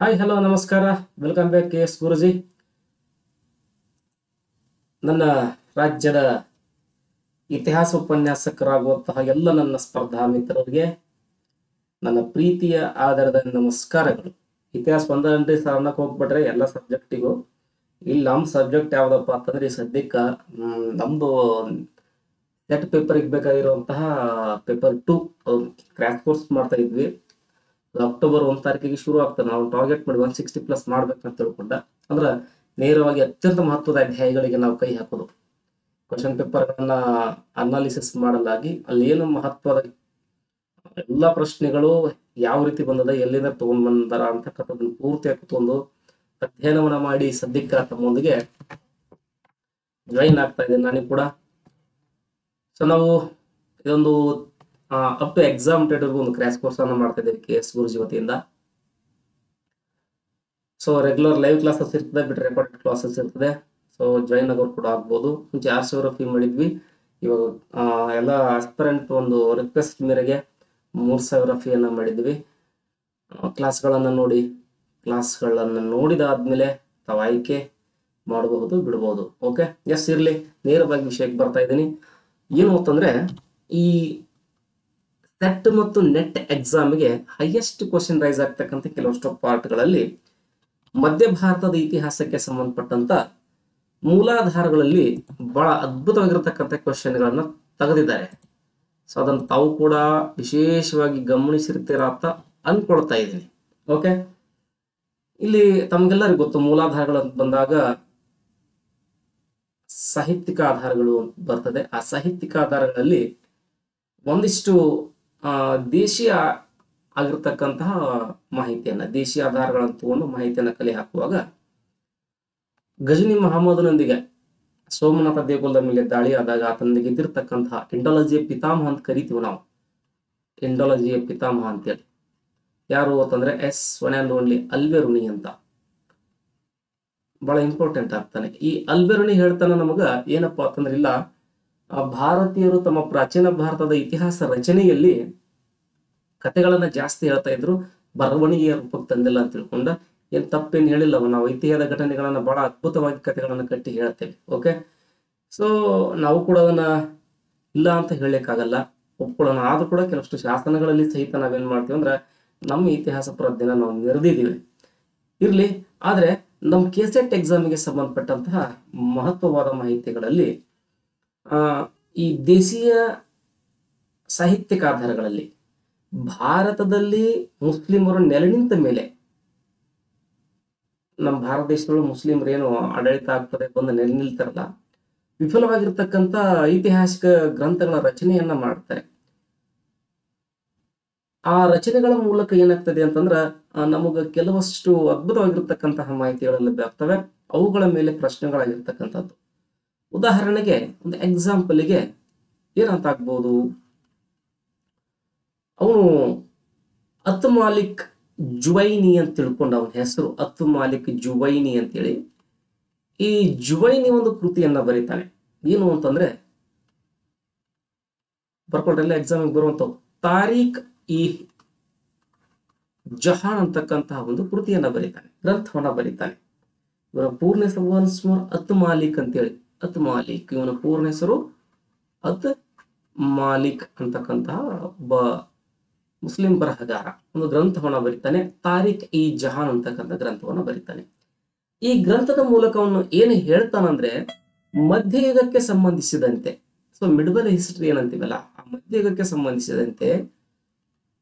Hi hello ನಮಸ್ಕಾರ. Welcome back K S ಗುರುಜಿ. ನನ್ನ ರಾಜ್ಯದ ಇತಿಹಾಸ ಉಪನ್ಯಾಸಕರಾಗುವಂತಹ ಎಲ್ಲ ನನ್ನ ಸ್ಪರ್ಧಾ ಮಿತ್ರರಿಗೆ ನನ್ನ ಪ್ರೀತಿಯ ಆಧಾರದ ನಮಸ್ಕಾರಗಳು. ಇತಿಹಾಸ ಒಂದನ್ರಿ ಸರ್ ಅನ್ನಕ್ಕೆ ಹೋಗ್ಬಿಟ್ರೆ ಎಲ್ಲ ಸಬ್ಜೆಕ್ಟಿಗೂ ಇಲ್ಲಿ ನಮ್ಮ ಸಬ್ಜೆಕ್ಟ್ ಯಾವ್ದಪ್ಪ ಅಂತಂದ್ರೆ ಈ ಸದ್ಯಕ್ಕೆ ನಮ್ದು ಸೆಟ್ ಪೇಪರ್ಗೆ ಬೇಕಾಗಿರುವಂತಹ ಪೇಪರ್ 2 ಕ್ರ್ಯಾಶ್ ಕೋರ್ಸ್ ಮಾಡ್ತಾ ಇದ್ವಿ. ಅಕ್ಟೋಬರ್ 1 ತಾರೀಕಿಗೆ ಶುರು ಆಗ್ತದೆ. ನಾವು ಟಾರ್ಗೆಟ್ ಮಾಡಿ 160+ ಮಾಡ್ಬೇಕಂತ ತಿಳ್ಕೊಂಡ ಅಂದ್ರೆ ನೇರವಾಗಿ ಅತ್ಯಂತ ಮಹತ್ವದ ಅಧ್ಯಾಯಗಳಿಗೆ ನಾವು ಕೈ ಹಾಕೋದು. ಕ್ವಶನ್ ಪೇಪರ್ಗಳನ್ನ ಅನಾಲಿಸಿಸ್ ಮಾಡಲಾಗಿ ಅಲ್ಲಿ ಏನು ಮಹತ್ವದ ಎಲ್ಲಾ ಪ್ರಶ್ನೆಗಳು ಯಾವ ರೀತಿ ಬಂದದ, ಎಲ್ಲಿಂದ ತಗೊಂಡ್ ಬಂದಾರ ಅಂತಕ್ಕಂಥದ್ದನ್ನ ಪೂರ್ತಿಯಾಗಿ ಕುತ್ಕೊಂಡು ಅಧ್ಯಯನವನ್ನ ಮಾಡಿ ಸದ್ಯಕ್ಕೆ ತಮ್ಮೊಂದಿಗೆ ಜಾಯಿನ್ ಆಗ್ತಾ ಇದ್ದೇನೆ ನಾನು ಕೂಡ. ಸೊ ನಾವು ಇದೊಂದು ಅಪ್ ಟು ಎಕ್ಸಾಮ್ ಡೇಟ್ವರೆಗೂ ಒಂದು ಕ್ರ್ಯಾಶ್ ಕೋರ್ಸ್ ಅನ್ನು ಮಾಡ್ತಾ ಇದ್ದೇವೆ ಕೆ ಎಸ್ ಗುರುಜಿ ವತಿಯಿಂದ. ಸೊ ರೆಗ್ಯುಲರ್ ಲೈವ್ ಕ್ಲಾಸಸ್ ಇರ್ತದೆ, ಬಿಟ್ಟು ರೆಕಾರ್ಡೆಡ್ ಕ್ಲಾಸಸ್ ಇರ್ತದೆ. ಸೊ ಜಾಯಿನ್ ಆಗೋರು ಕೂಡ ಆಗ್ಬೋದು. ಮುಂಚೆ 6,000 ಫೀ ಮಾಡಿದ್ವಿ. ಇವಾಗ ಎಲ್ಲ ಆಸ್ಪರೆಂಟ್ ಒಂದು ರಿಕ್ವೆಸ್ಟ್ ಮೇರೆಗೆ 3,000 ಫೀಯನ್ನು ಮಾಡಿದ್ವಿ. ಕ್ಲಾಸ್ಗಳನ್ನು ನೋಡಿದಾದ್ಮೇಲೆ ತಾವು ಆಯ್ಕೆ ಮಾಡಬಹುದು, ಬಿಡಬಹುದು. ಓಕೆ, ಎಸ್ ಇರಲಿ. ನೇರವಾಗಿ ವಿಷಯಕ್ಕೆ ಬರ್ತಾ ಇದ್ದೀನಿ. ಏನು ಅಂತಂದ್ರೆ ಈ ಸೆಟ್ ಮತ್ತು ನೆಟ್ ಎಕ್ಸಾಮ್ಗೆ ಹೈಯೆಸ್ಟ್ ಕ್ವಶನ್ ರೈಸ್ ಆಗ್ತಕ್ಕಂಥ ಕೆಲವಷ್ಟು ಪಾರ್ಟ್ಗಳಲ್ಲಿ ಮಧ್ಯ ಭಾರತದ ಇತಿಹಾಸಕ್ಕೆ ಸಂಬಂಧಪಟ್ಟಂತ ಮೂಲಾಧಾರಗಳಲ್ಲಿ ಬಹಳ ಅದ್ಭುತವಾಗಿರತಕ್ಕಂಥ ಕ್ವಶನ್ಗಳನ್ನ ತೆಗೆದಿದ್ದಾರೆ. ಸೊ ಅದನ್ನು ತಾವು ಕೂಡ ವಿಶೇಷವಾಗಿ ಗಮನಿಸಿರ್ತೀರ ಅಂತ ಅನ್ಕೊಳ್ತಾ ಇದ್ದೀನಿ. ಓಕೆ, ಇಲ್ಲಿ ತಮಗೆಲ್ಲರಿಗೂ ಗೊತ್ತು, ಮೂಲಾಧಾರಗಳು ಅಂತ ಬಂದಾಗ ಸಾಹಿತ್ಯಿಕ ಆಧಾರಗಳು ಬರ್ತದೆ. ಆ ಸಾಹಿತ್ಯಿಕ ಆಧಾರಗಳಲ್ಲಿ ಒಂದಿಷ್ಟು ದೇಶೀಯ ಆಗಿರ್ತಕ್ಕಂತಹ ಮಾಹಿತಿಯನ್ನ, ದೇಶೀಯ ಆಧಾರಗಳನ್ನು ತಗೊಂಡು ಮಾಹಿತಿಯನ್ನ ಕಲೆ ಹಾಕುವಾಗ ಗಜನಿ ಮಹಮ್ಮದನೊಂದಿಗೆ ಸೋಮನಾಥ ದೇಗುಲದ ಮೇಲೆ ದಾಳಿ ಆದಾಗ ಆತನಿಗೆ ಇದ್ದಿರ್ತಕ್ಕಂತಹ ಇಂಡಾಲಜಿಯ ಪಿತಾಮಹ ಅಂತ ಕರಿತೀವಿ ನಾವು. ಇಂಡಾಲಜಿಯ ಪಿತಾಮಹ ಅಂತೇಳಿ ಯಾರು ಅಂತಂದ್ರೆ ಒನ್ ಆ್ಯಂಡ್ ಓನ್ಲಿ ಅಲ್ಬೆರುನಿ ಅಂತ. ಬಹಳ ಇಂಪಾರ್ಟೆಂಟ್ ಆಗ್ತಾನೆ. ಈ ಅಲ್ಬೆರುನಿ ಹೇಳ್ತಾನೆ ನಮಗ ಏನಪ್ಪಾ ಅಂತಂದ್ರೆ, ಇಲ್ಲ ಭಾರತೀಯರು ತಮ್ಮ ಪ್ರಾಚೀನ ಭಾರತದ ಇತಿಹಾಸ ರಚನೆಯಲ್ಲಿ ಕಥೆಗಳನ್ನ ಜಾಸ್ತಿ ಹೇಳ್ತಾ ಇದ್ರು, ಬರವಣಿಗೆಯ ರೂಪಕ್ಕೆ ತಂದಿಲ್ಲ ಅಂತ ತಿಳ್ಕೊಂಡ. ಏನ್ ತಪ್ಪೇನು ಹೇಳಿಲ್ಲ, ನಾವು ಇತಿಹಾಸದ ಘಟನೆಗಳನ್ನ ಬಹಳ ಅದ್ಭುತವಾಗಿ ಕಥೆಗಳನ್ನ ಕಟ್ಟಿ ಹೇಳ್ತೇವೆ. ಓಕೆ, ಸೊ ನಾವು ಕೂಡ ಅದನ್ನ ಇಲ್ಲ ಅಂತ ಹೇಳಲಿಕ್ಕಾಗಲ್ಲ, ಒಪ್ಕೊಳ್ಳೋಣ. ಆದ್ರೂ ಕೂಡ ಕೆಲವಷ್ಟು ಶಾಸನಗಳಲ್ಲಿ ಸಹಿತ ನಾವೇನ್ ಮಾಡ್ತೀವಿ ಅಂದ್ರೆ ನಮ್ಮ ಇತಿಹಾಸ ಪ್ರಜ್ಞೆನ ನಾವು ನೆರೆದಿದ್ದೀವಿ. ಇರ್ಲಿ, ಆದ್ರೆ ನಮ್ಮ ಕೆಸೆಟ್ ಎಕ್ಸಾಮಿಗೆ ಸಂಬಂಧಪಟ್ಟಂತಹ ಮಹತ್ವವಾದ ಮಾಹಿತಿಗಳಲ್ಲಿ ಈ ದೇಶೀಯ ಸಾಹಿತ್ಯಿಕ ಆಧಾರಗಳಲ್ಲಿ ಭಾರತದಲ್ಲಿ ಮುಸ್ಲಿಮರು ನೆಲೆ ನಿಂತ ಮೇಲೆ, ನಮ್ಮ ಭಾರತ ದೇಶದೊಳಗೆ ಮುಸ್ಲಿಮರು ಏನು ಆಡಳಿತ ಆಗ್ತದೆ ಬಂದು ನೆಲೆ ನಿಲ್ತಾರಲ್ಲ, ವಿಫಲವಾಗಿರ್ತಕ್ಕಂಥ ಐತಿಹಾಸಿಕ ಗ್ರಂಥಗಳ ರಚನೆಯನ್ನ ಮಾಡ್ತಾರೆ. ಆ ರಚನೆಗಳ ಮೂಲಕ ಏನಾಗ್ತದೆ ಅಂತಂದ್ರ ನಮಗ ಕೆಲವಷ್ಟು ಅದ್ಭುತವಾಗಿರ್ತಕ್ಕಂತಹ ಮಾಹಿತಿಗಳು ಲಭ್ಯ ಆಗ್ತವೆ. ಅವುಗಳ ಮೇಲೆ ಪ್ರಶ್ನೆಗಳಾಗಿರ್ತಕ್ಕಂಥದ್ದು. ಉದಾಹರಣೆಗೆ ಒಂದು ಎಕ್ಸಾಂಪಲ್ಗೆ ಏನಂತ ಆಗ್ಬೋದು, ಅವನು ಅತ್ ಮಾಲಿಕ್ ಜುವೈನಿ ಅಂತ ತಿಳ್ಕೊಂಡು, ಅವನ ಹೆಸರು ಅತ್ ಮಾಲಿಕ್ ಜುವೈನಿ ಅಂತೇಳಿ. ಈ ಜುವೈನಿ ಒಂದು ಕೃತಿಯನ್ನ ಬರೀತಾನೆ. ಏನು ಅಂತಂದ್ರೆ, ಬರ್ಕೊಳ್ರೆಲ್ಲ ಎಕ್ಸಾಮಿಗೆ ಬರುವಂತ ತಾರೀಖ್ ಇ ಜಹಾನ್ ಅಂತಕ್ಕಂತಹ ಒಂದು ಕೃತಿಯನ್ನ ಬರೀತಾನೆ, ಗ್ರಂಥವನ್ನ ಬರೀತಾನೆ. ಇವನ ಪೂರ್ಣ ಹೆಸರು ಅತ್ ಮಾಲಿಕ್ ಅಂತೇಳಿ. ಅತ್ ಮಾಲಿಕ್ ಇವನ ಪೂರ್ಣ ಹೆಸರು ಅತ್ ಮಾಲಿಕ್ ಅಂತಕ್ಕಂತಹ ಒಬ್ಬ ಮುಸ್ಲಿಂ ಬರಹಗಾರ ಒಂದು ಗ್ರಂಥವನ್ನ ಬರೀತಾನೆ. ತಾರೀಖ್ ಇ ಜಹಾನ್ ಅಂತಕ್ಕಂಥ ಗ್ರಂಥವನ್ನ ಬರೀತಾನೆ. ಈ ಗ್ರಂಥದ ಮೂಲಕ ಅವನು ಏನು ಹೇಳ್ತಾನಂದ್ರೆ, ಮಧ್ಯಯುಗಕ್ಕೆ ಸಂಬಂಧಿಸಿದಂತೆ, ಸೊ ಮಿಡ್ವಲ್ ಹಿಸ್ಟ್ರಿ ಏನಂತೀವಲ್ಲ, ಆ ಮಧ್ಯಯುಗಕ್ಕೆ ಸಂಬಂಧಿಸಿದಂತೆ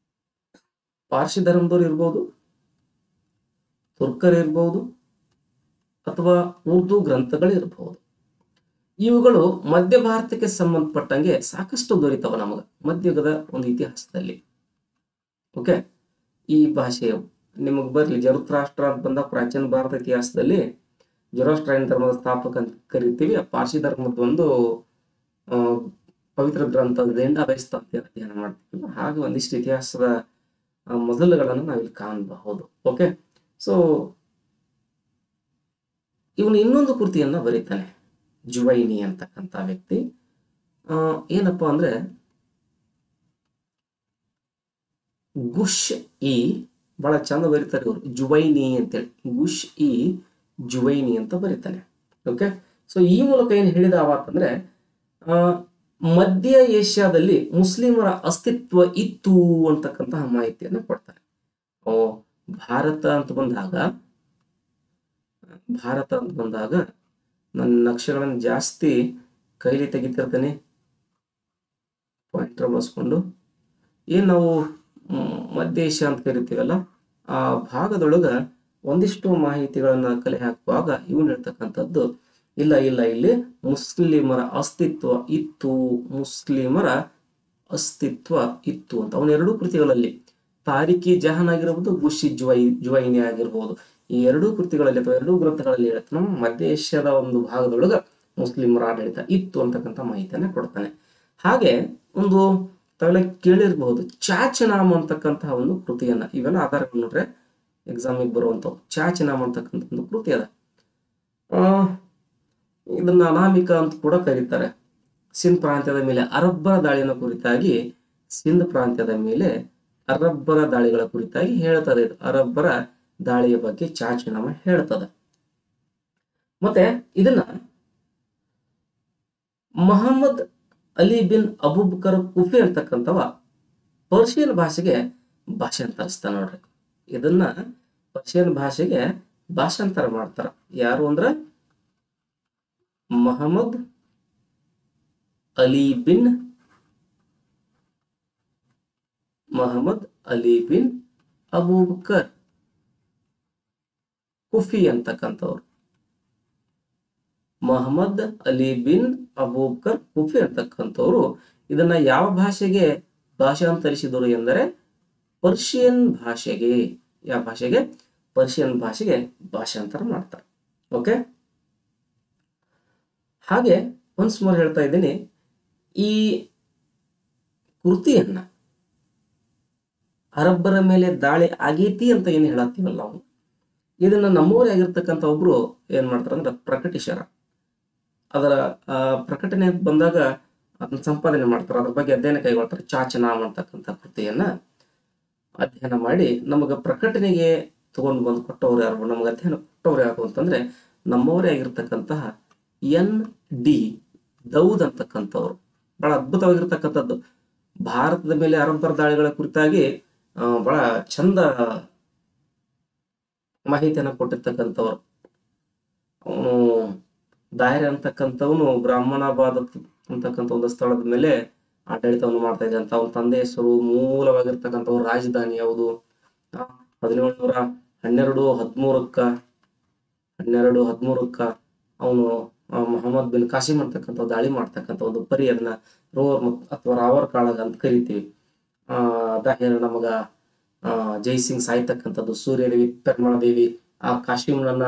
ಪಾರ್ಸಿ ಧರ್ಮದವ್ರು ಇರ್ಬೋದು, ತುರ್ಕರ್ ಇರ್ಬೋದು, ಅಥವಾ ಉರ್ದು ಗ್ರಂಥಗಳು ಇರಬಹುದು. ಇವುಗಳು ಮಧ್ಯ ಭಾರತಕ್ಕೆ ಸಂಬಂಧಪಟ್ಟಂಗೆ ಸಾಕಷ್ಟು ದೊರೀತವ ನಮಗ ಮಧ್ಯಯುಗದ ಒಂದು ಇತಿಹಾಸದಲ್ಲಿ. ಓಕೆ, ಈ ಭಾಷೆಯು ನಿಮಗ್ ಬರ್ಲಿ. ಜರುತ್ರಾಷ್ಟ್ರ ಅಂತ ಬಂದ ಪ್ರಾಚೀನ ಭಾರತ ಇತಿಹಾಸದಲ್ಲಿ ಜೊರಾಸ್ಟ್ರೈನ್ ಧರ್ಮದ ಸ್ಥಾಪಕ ಅಂತ ಕರಿತೀವಿ. ಪಾರ್ಸಿ ಧರ್ಮದ ಒಂದು ಪವಿತ್ರ ಗ್ರಂಥದ ಅವೈಸ್ತ ಅಂತ ಅಧ್ಯಯನ ಮಾಡ್ತೀವಿ. ಹಾಗೆ ಒಂದಿಷ್ಟು ಇತಿಹಾಸದ ಮೊದಲುಗಳನ್ನು ನಾವಿಲ್ಲಿ ಕಾಣಬಹುದು. ಓಕೆ, ಸೊ ಇವನು ಇನ್ನೊಂದು ಕೃತಿಯನ್ನ ಬರೀತಾನೆ, ಜುವೈನಿ ಅಂತಕ್ಕಂಥ ವ್ಯಕ್ತಿ. ಏನಪ್ಪಾ ಅಂದ್ರೆ, ಗುಶ್ ಇ ಬಹಳ ಚಂದ ಬರೀತಾರೆ ಇವರು, ಜುವೈನಿ ಅಂತೇಳಿ, ಗುಶ್ ಇ ಜುವೈನಿ ಅಂತ ಬರೀತಾನೆ. ಓಕೆ, ಸೊ ಈ ಮೂಲಕ ಏನು ಹೇಳಿದ ಅಂತಂದ್ರೆ ಮಧ್ಯ ಏಷ್ಯಾದಲ್ಲಿ ಮುಸ್ಲಿಮರ ಅಸ್ತಿತ್ವ ಇತ್ತು ಅಂತಕ್ಕಂತಹ ಮಾಹಿತಿಯನ್ನು ಕೊಡ್ತಾರೆ. ಭಾರತ ಅಂತ ಬಂದಾಗ ನನ್ನ ನಕ್ಷೆಗಳನ್ನು ಜಾಸ್ತಿ ಕೈಲಿ ತೆಗಿತಿರ್ತಾನೆ, ಪಾಯಿಂಟರ್ ಬಳಸ್ಕೊಂಡು. ಏನ್ ನಾವು ಮಧ್ಯ ಏಷ್ಯಾ ಅಂತ ಕರಿತೀವಲ್ಲ, ಆ ಭಾಗದೊಳಗ ಒಂದಿಷ್ಟು ಮಾಹಿತಿಗಳನ್ನ ಕಲೆ ಹಾಕುವಾಗ ಇವನ್ ಹೇಳ್ತಕ್ಕಂಥದ್ದು, ಇಲ್ಲ ಇಲ್ಲಿ ಮುಸ್ಲಿಮರ ಅಸ್ತಿತ್ವ ಇತ್ತು ಅಂತ. ಅವನ ಎರಡೂ ಕೃತಿಗಳಲ್ಲಿ ತಾರಿಕಿ ಜಹಾನ್ ಆಗಿರ್ಬೋದು, ಗುಶಿ ಜುವೈನಿ ಆಗಿರ್ಬೋದು, ಈ ಎರಡೂ ಕೃತಿಗಳಲ್ಲಿ ಅಥವಾ ಎರಡೂ ಗ್ರಂಥಗಳಲ್ಲಿ ಹೇಳ್ತಾನೆ ನಮ್ಮ ಮಧ್ಯ ಏಷ್ಯಾದ ಒಂದು ಭಾಗದೊಳಗ ಮುಸ್ಲಿಮರ ಆಡಳಿತ ಇತ್ತು ಅಂತಕ್ಕಂಥ ಮಾಹಿತಿಯನ್ನ ಕೊಡ್ತಾನೆ. ಹಾಗೆ ಒಂದು ತಾವೆಲ್ಲ ಕೇಳಿರಬಹುದು ಚಾಚನಾಮ ಅಂತಕ್ಕಂತಹ ಒಂದು ಕೃತಿಯನ್ನ, ಇವೆಲ್ಲ ಆಧಾರಗಳು ನೋಡ್ರೆ ಎಕ್ಸಾಮಿಗೆ ಬರುವಂಥವು. ಚಾಚನಾಮ ಅಂತಕ್ಕಂಥ ಒಂದು ಕೃತಿ ಅದ. ಇದನ್ನ ಅನಾಮಿಕ ಅಂತ ಕೂಡ ಕರೀತಾರೆ. ಸಿಂಧ್ ಪ್ರಾಂತ್ಯದ ಮೇಲೆ ಅರಬ್ಬರ ದಾಳಿನ ಕುರಿತಾಗಿ, ಸಿಂಧ್ ಪ್ರಾಂತ್ಯದ ಮೇಲೆ ಅರಬ್ಬರ ದಾಳಿಗಳ ಕುರಿತಾಗಿ ಹೇಳ್ತದೆ. ಇದು ಅರಬ್ಬರ ದಾಳಿಯ ಬಗ್ಗೆ ಚಾಚನಾಮ ಹೇಳ್ತದೆ. ಮತ್ತೆ ಇದನ್ನ ಮೊಹಮ್ಮದ್ ಅಲಿ ಬಿನ್ ಅಬೂಬಕರ್ ಕುಫಿ ಅಂತಕ್ಕಂಥವ ಪರ್ಷಿಯನ್ ಭಾಷೆಗೆ ಭಾಷಾಂತರಿಸ್ತಾನ ನೋಡ್ರಿ. ಇದನ್ನ ಪರ್ಷಿಯನ್ ಭಾಷೆಗೆ ಭಾಷಾಂತರ ಮಾಡ್ತಾರ. ಯಾರು ಅಂದ್ರ ಮೊಹಮ್ಮದ್ ಅಲಿ ಬಿನ್ ಅಬೂಬಕರ್ ಕುಫಿ ಅಂತಕ್ಕಂಥವ್ರು. ಮೊಹಮ್ಮದ್ ಅಲಿ ಬಿನ್ ಅಬೂಬಕರ್ ಕುಫಿ ಅಂತಕ್ಕಂಥವ್ರು ಇದನ್ನ ಯಾವ ಭಾಷೆಗೆ ಭಾಷಾಂತರಿಸಿದರು ಎಂದರೆ ಪರ್ಷಿಯನ್ ಭಾಷೆಗೆ. ಯಾವ ಭಾಷೆಗೆ? ಪರ್ಷಿಯನ್ ಭಾಷೆಗೆ ಭಾಷಾಂತರ ಮಾಡ್ತಾರೆ. ಓಕೆ, ಹಾಗೆ ಒನ್ಸ್ ಮೋರ್ ಹೇಳ್ತಾ ಇದ್ದೀನಿ, ಈ ಕೃತಿಯನ್ನ ಅರಬ್ಬರ ಮೇಲೆ ದಾಳಿ ಆಗೈತಿ ಅಂತ ಏನ್ ಹೇಳತ್ತೀವಲ್ಲ ನಾವು, ಇದನ್ನ ನಮ್ಮವರೇ ಆಗಿರ್ತಕ್ಕಂಥ ಒಬ್ರು ಏನ್ ಮಾಡ್ತಾರ ಅಂದ್ರೆ ಪ್ರಕಟಿಸ್ಯಾರ. ಅದರ ಪ್ರಕಟಣೆ ಬಂದಾಗ ಅದನ್ನ ಸಂಪಾದನೆ ಮಾಡ್ತಾರೆ, ಅದ್ರ ಬಗ್ಗೆ ಅಧ್ಯಯನ ಕೈಗೊಳ್ತಾರೆ. ಚಾಚನಾಮ್ ಅಂತಕ್ಕಂಥ ಕೃತಿಯನ್ನ ಅಧ್ಯಯನ ಮಾಡಿ ನಮಗ ಪ್ರಕಟಣೆಗೆ ತಗೊಂಡು ಬಂದು ಕೊಟ್ಟವ್ರು ಯಾರು, ನಮಗೆ ಅಧ್ಯಯನ ಕೊಟ್ಟವ್ರು ಯಾರು ಅಂತಂದ್ರೆ ನಮ್ಮವರೇ ಆಗಿರ್ತಕ್ಕಂತಹ ND ದೌದ್ ಅಂತಕ್ಕಂಥವ್ರು. ಬಹಳ ಅದ್ಭುತವಾಗಿರ್ತಕ್ಕಂಥದ್ದು. ಭಾರತದ ಮೇಲೆ ಅರಬ್ಬರ ದಾಳಿಗಳ ಕುರಿತಾಗಿ ಬಹಳ ಚಂದ ಮಾಹಿತಿಯನ್ನ ಕೊಟ್ಟಿರ್ತಕ್ಕಂಥವ್ರು. ಅವನು ದಾಯರೆ ಅಂತಕ್ಕಂಥವನು ಬ್ರಾಹ್ಮಣಾಬಾದ್ ಅಂತಕ್ಕಂಥ ಒಂದು ಸ್ಥಳದ ಮೇಲೆ ಆಡಳಿತವನ್ನು ಮಾಡ್ತಾ ಇದ್ದ ಅಂತ. ಅವನ ತಂದೆ ಹೆಸರು ಮೂಲವಾಗಿರ್ತಕ್ಕಂಥವ್ರು ರಾಜಧಾನಿ ಯಾವುದು 1713 ಅವನು ಮೊಹಮ್ಮದ್ ಬಿನ್ ಕಾಸಿಂ ಅಂತಕ್ಕಂಥ ದಾಳಿ ಮಾಡ್ತಕ್ಕಂಥ ಒಂದು ಪರಿ, ಅದನ್ನ ರೋವರ್ ಅಥವಾ ರಾವರ್ ಕಾಳಗ ಅಂತ ಕರಿತೀವಿ. ದಾಹೇರ ನಮಗ ಜೈಸಿಂಗ್ ಸಾಯ್ತಕ್ಕಂಥದ್ದು, ಸೂರ್ಯದೇವಿ ಪೆರ್ಮಳದೇವಿ ಆ ಕಾಶಿಂನನ್ನ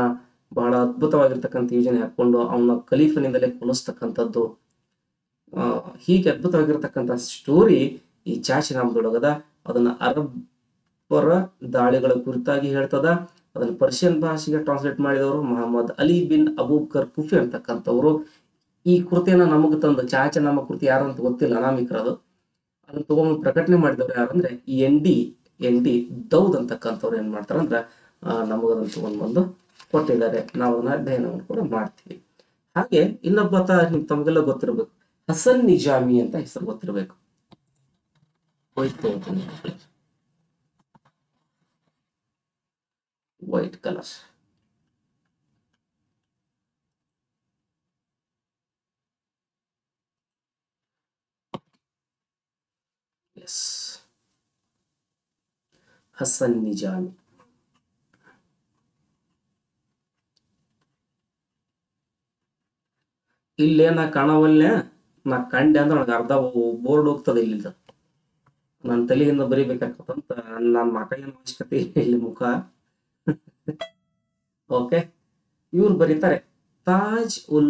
ಬಹಳ ಅದ್ಭುತವಾಗಿರ್ತಕ್ಕಂಥ ಯೋಜನೆ ಹಾಕೊಂಡು ಅವನ ಖಲೀಫನಿಂದಲೇ ಕೊಲಿಸ್ತಕ್ಕಂಥದ್ದು. ಹೀಗೆ ಅದ್ಭುತವಾಗಿರ್ತಕ್ಕಂಥ ಸ್ಟೋರಿ ಈ ಚಾಚನಾಮದೊಳಗದ. ಅದನ್ನ ಅರಬ್ಬರ ದಾಳಿಗಳ ಕುರಿತಾಗಿ ಹೇಳ್ತದ. ಅದನ್ನ ಪರ್ಷಿಯನ್ ಭಾಷೆಗೆ ಟ್ರಾನ್ಸ್ಲೇಟ್ ಮಾಡಿದವರು ಮೊಹಮ್ಮದ್ ಅಲಿ ಬಿನ್ ಅಬೂಬಕರ್ ಕುಫಿ ಅಂತಕ್ಕಂಥವ್ರು. ಈ ಕೃತಿಯನ್ನ ನಮಗ್ ತಂದು, ಚಾಚನಾಮ ಕೃತಿ ಯಾರು ಅಂತ ಗೊತ್ತಿಲ್ಲ, ಅನಾಮಿಕರದು. ಅದನ್ನ ತಗೊಂಡು ಪ್ರಕಟಣೆ ಮಾಡಿದವ್ರು ಯಾರಂದ್ರೆ ND ದೌದ್ ಅಂತಕ್ಕಂಥವ್ರು ಏನ್ ಮಾಡ್ತಾರಂದ್ರ ನಮಗದನ್ನ ತಗೊಂಡ್ ಬಂದು ಕೊಟ್ಟಿದ್ದಾರೆ. ನಾವು ಅದನ್ನ ಅಧ್ಯಯನವನ್ನು ಕೂಡ ಮಾಡ್ತೀವಿ. ಹಾಗೆ ಇನ್ನೊಬ್ಬ ತಮಗೆಲ್ಲ ಗೊತ್ತಿರ್ಬೇಕು, ಹಸನ್ ನಿಜಾಮಿ ಅಂತ ಹೆಸರು ಗೊತ್ತಿರ್ಬೇಕು. White colour. S, Hasan Nizami. ಇಲ್ಲೇ ನಾ ಕಾಣವಲ್ಯ, ನಾ ಕಂಡೆ ಅಂದ್ರೆ ನನಗೆ ಅರ್ಧ ಬೋರ್ಡ್ ಹೋಗ್ತದೆ. ಇಲ್ಲಿಂದ ನನ್ನ ತಲೆಯಿಂದ ಬರಿಬೇಕಾಗತ್ತಂತ ನನ್ನ ಮಕ ಏನು ಅವಶ್ಯಕತೆ ಇಲ್ಲಿ ಮುಖ. ಓಕೆ, ಇವ್ರು ಬರೀತಾರೆ ತಾಜ್ ಉಲ್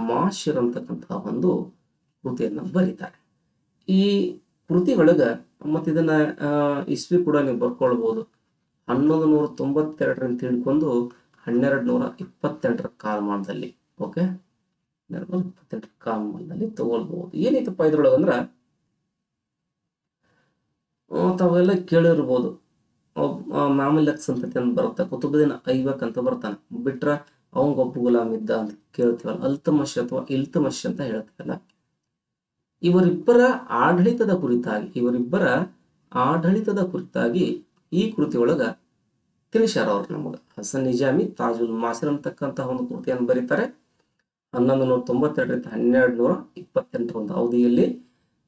ಮಾಶಿರ್ ಅಂತಕ್ಕಂಥ ಒಂದು ಕೃತಿಯನ್ನ ಬರೀತಾರೆ. ಈ ಕೃತಿ ಒಳಗ ಮತ್ತೆ ಇದನ್ನ ಇಸ್ವಿ ಕೂಡ ನೀವು ಬರ್ಕೊಳ್ಬಹುದು. 1192 ಹಿಡ್ಕೊಂಡು 1228 ಕಾಲಮಾನದಲ್ಲಿ. ಓಕೆ, 28 ಕಾಮನ್ನಲ್ಲಿ ತಗೊಳ್ಬಹುದು. ಏನಿತ್ತಪ್ಪ ಇದ್ರೊಳಗಂದ್ರ ತಾವೆಲ್ಲ ಕೇಳಿರ್ಬೋದು, ಮಾಮೂಲಕ್ ಸಂತತಿ ಅಂತ ಬರುತ್ತೆ, ಕುತುಬುದ್ದೀನ್ ಐಬಕ್ ಅಂತ ಬರ್ತಾನೆ, ಬಿಟ್ರ ಅವಂಗೊಬ್ಬ ಗುಲಾಮ್ ಇದ್ದ ಅಂತ ಕೇಳ್ತೀವಲ್ಲ, ಅಲ್ತಮಶ್ ಅಥವಾ ಇಲ್ತಮಶ್ ಅಂತ ಹೇಳ್ತೀವಲ್ಲ. ಇವರಿಬ್ಬರ ಆಡಳಿತದ ಕುರಿತಾಗಿ ಈ ಕೃತಿಯೊಳಗ ತಿಳಿಸ್ಯಾರ ಅವ್ರು ನಮಗ. ಹಸನ್ ನಿಜಾಮಿ ತಾಜುಲ್ ಮಾಸಿರ್ ಅಂತಕ್ಕಂತಹ ಒಂದು ಕೃತಿಯನ್ನು ಬರೀತಾರೆ 1192 1228 ಒಂದು ಅವಧಿಯಲ್ಲಿ.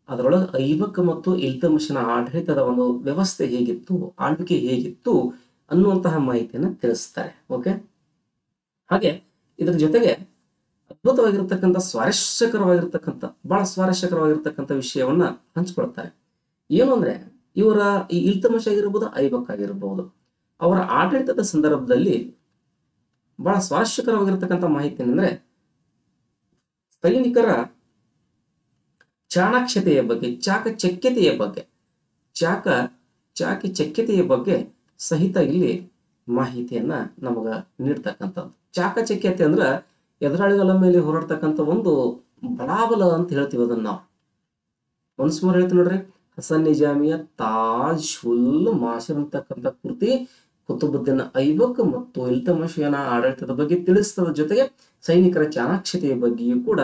ಅದರೊಳಗೆ ಐಬಕ್ ಮತ್ತು ಇಲ್ತಮಿಶ್ನ ಆಡಳಿತದ ಒಂದು ವ್ಯವಸ್ಥೆ ಹೇಗಿತ್ತು, ಆಳ್ವಿಕೆ ಹೇಗಿತ್ತು ಅನ್ನುವಂತಹ ಮಾಹಿತಿಯನ್ನು ತಿಳಿಸ್ತಾರೆ. ಓಕೆ, ಹಾಗೆ ಇದರ ಜೊತೆಗೆ ಅದ್ಭುತವಾಗಿರ್ತಕ್ಕಂಥ ಬಹಳ ಸ್ವಾರಸ್ಯಕರವಾಗಿರ್ತಕ್ಕಂಥ ವಿಷಯವನ್ನ ಹಂಚ್ಕೊಳ್ತಾರೆ. ಏನು ಅಂದ್ರೆ, ಇವರ ಈ ಇಲ್ತಮಿಶ್ ಆಗಿರ್ಬೋದು, ಐಬಕ್ ಆಗಿರ್ಬೋದು, ಅವರ ಆಡಳಿತದ ಸಂದರ್ಭದಲ್ಲಿ ಬಹಳ ಸ್ವಾರಸ್ಯಕರವಾಗಿರ್ತಕ್ಕಂಥ ಮಾಹಿತಿ ಏನಂದ್ರೆ, ಸೈನಿಕರ ಚಾಣಾಕ್ಷತೆಯ ಬಗ್ಗೆ, ಚಾಕಚಕ್ಯತೆಯ ಬಗ್ಗೆ ಸಹಿತ ಇಲ್ಲಿ ಮಾಹಿತಿಯನ್ನ ನಮಗ ನೀಡ್ತಕ್ಕಂಥದ್ದು. ಚಾಕಚಕ್ಯತೆ ಅಂದ್ರ ಎದುರಾಳಿಗಳ ಮೇಲೆ ಹೋರಾಡ್ತಕ್ಕಂಥ ಒಂದು ಬಲಾಬಲ ಅಂತ ಹೇಳ್ತೀವಿ ಅದನ್ನ ನಾವು. ಒನ್ಸ್ ಮೋರ್ ಹೇಳ್ತೀವಿ ನೋಡ್ರಿ, ಹಸನ್ ನಿಜಾಮಿಯ ತಾಜ್ ಉಲ್ ಮಾಸಿರ್ ಅಂತಕ್ಕಂಥ ಕೃತಿ ಕುತುಬುದ್ದೀನ್ ಐಬಕ್ ಮತ್ತು ಇಲ್ತಮಿಶ್ನ ಆಡಳಿತದ ಬಗ್ಗೆ ತಿಳಿಸ್ತದ, ಜೊತೆಗೆ ಸೈನಿಕರ ಚಾಣಾಕ್ಷತೆಯ ಬಗ್ಗೆಯೂ ಕೂಡ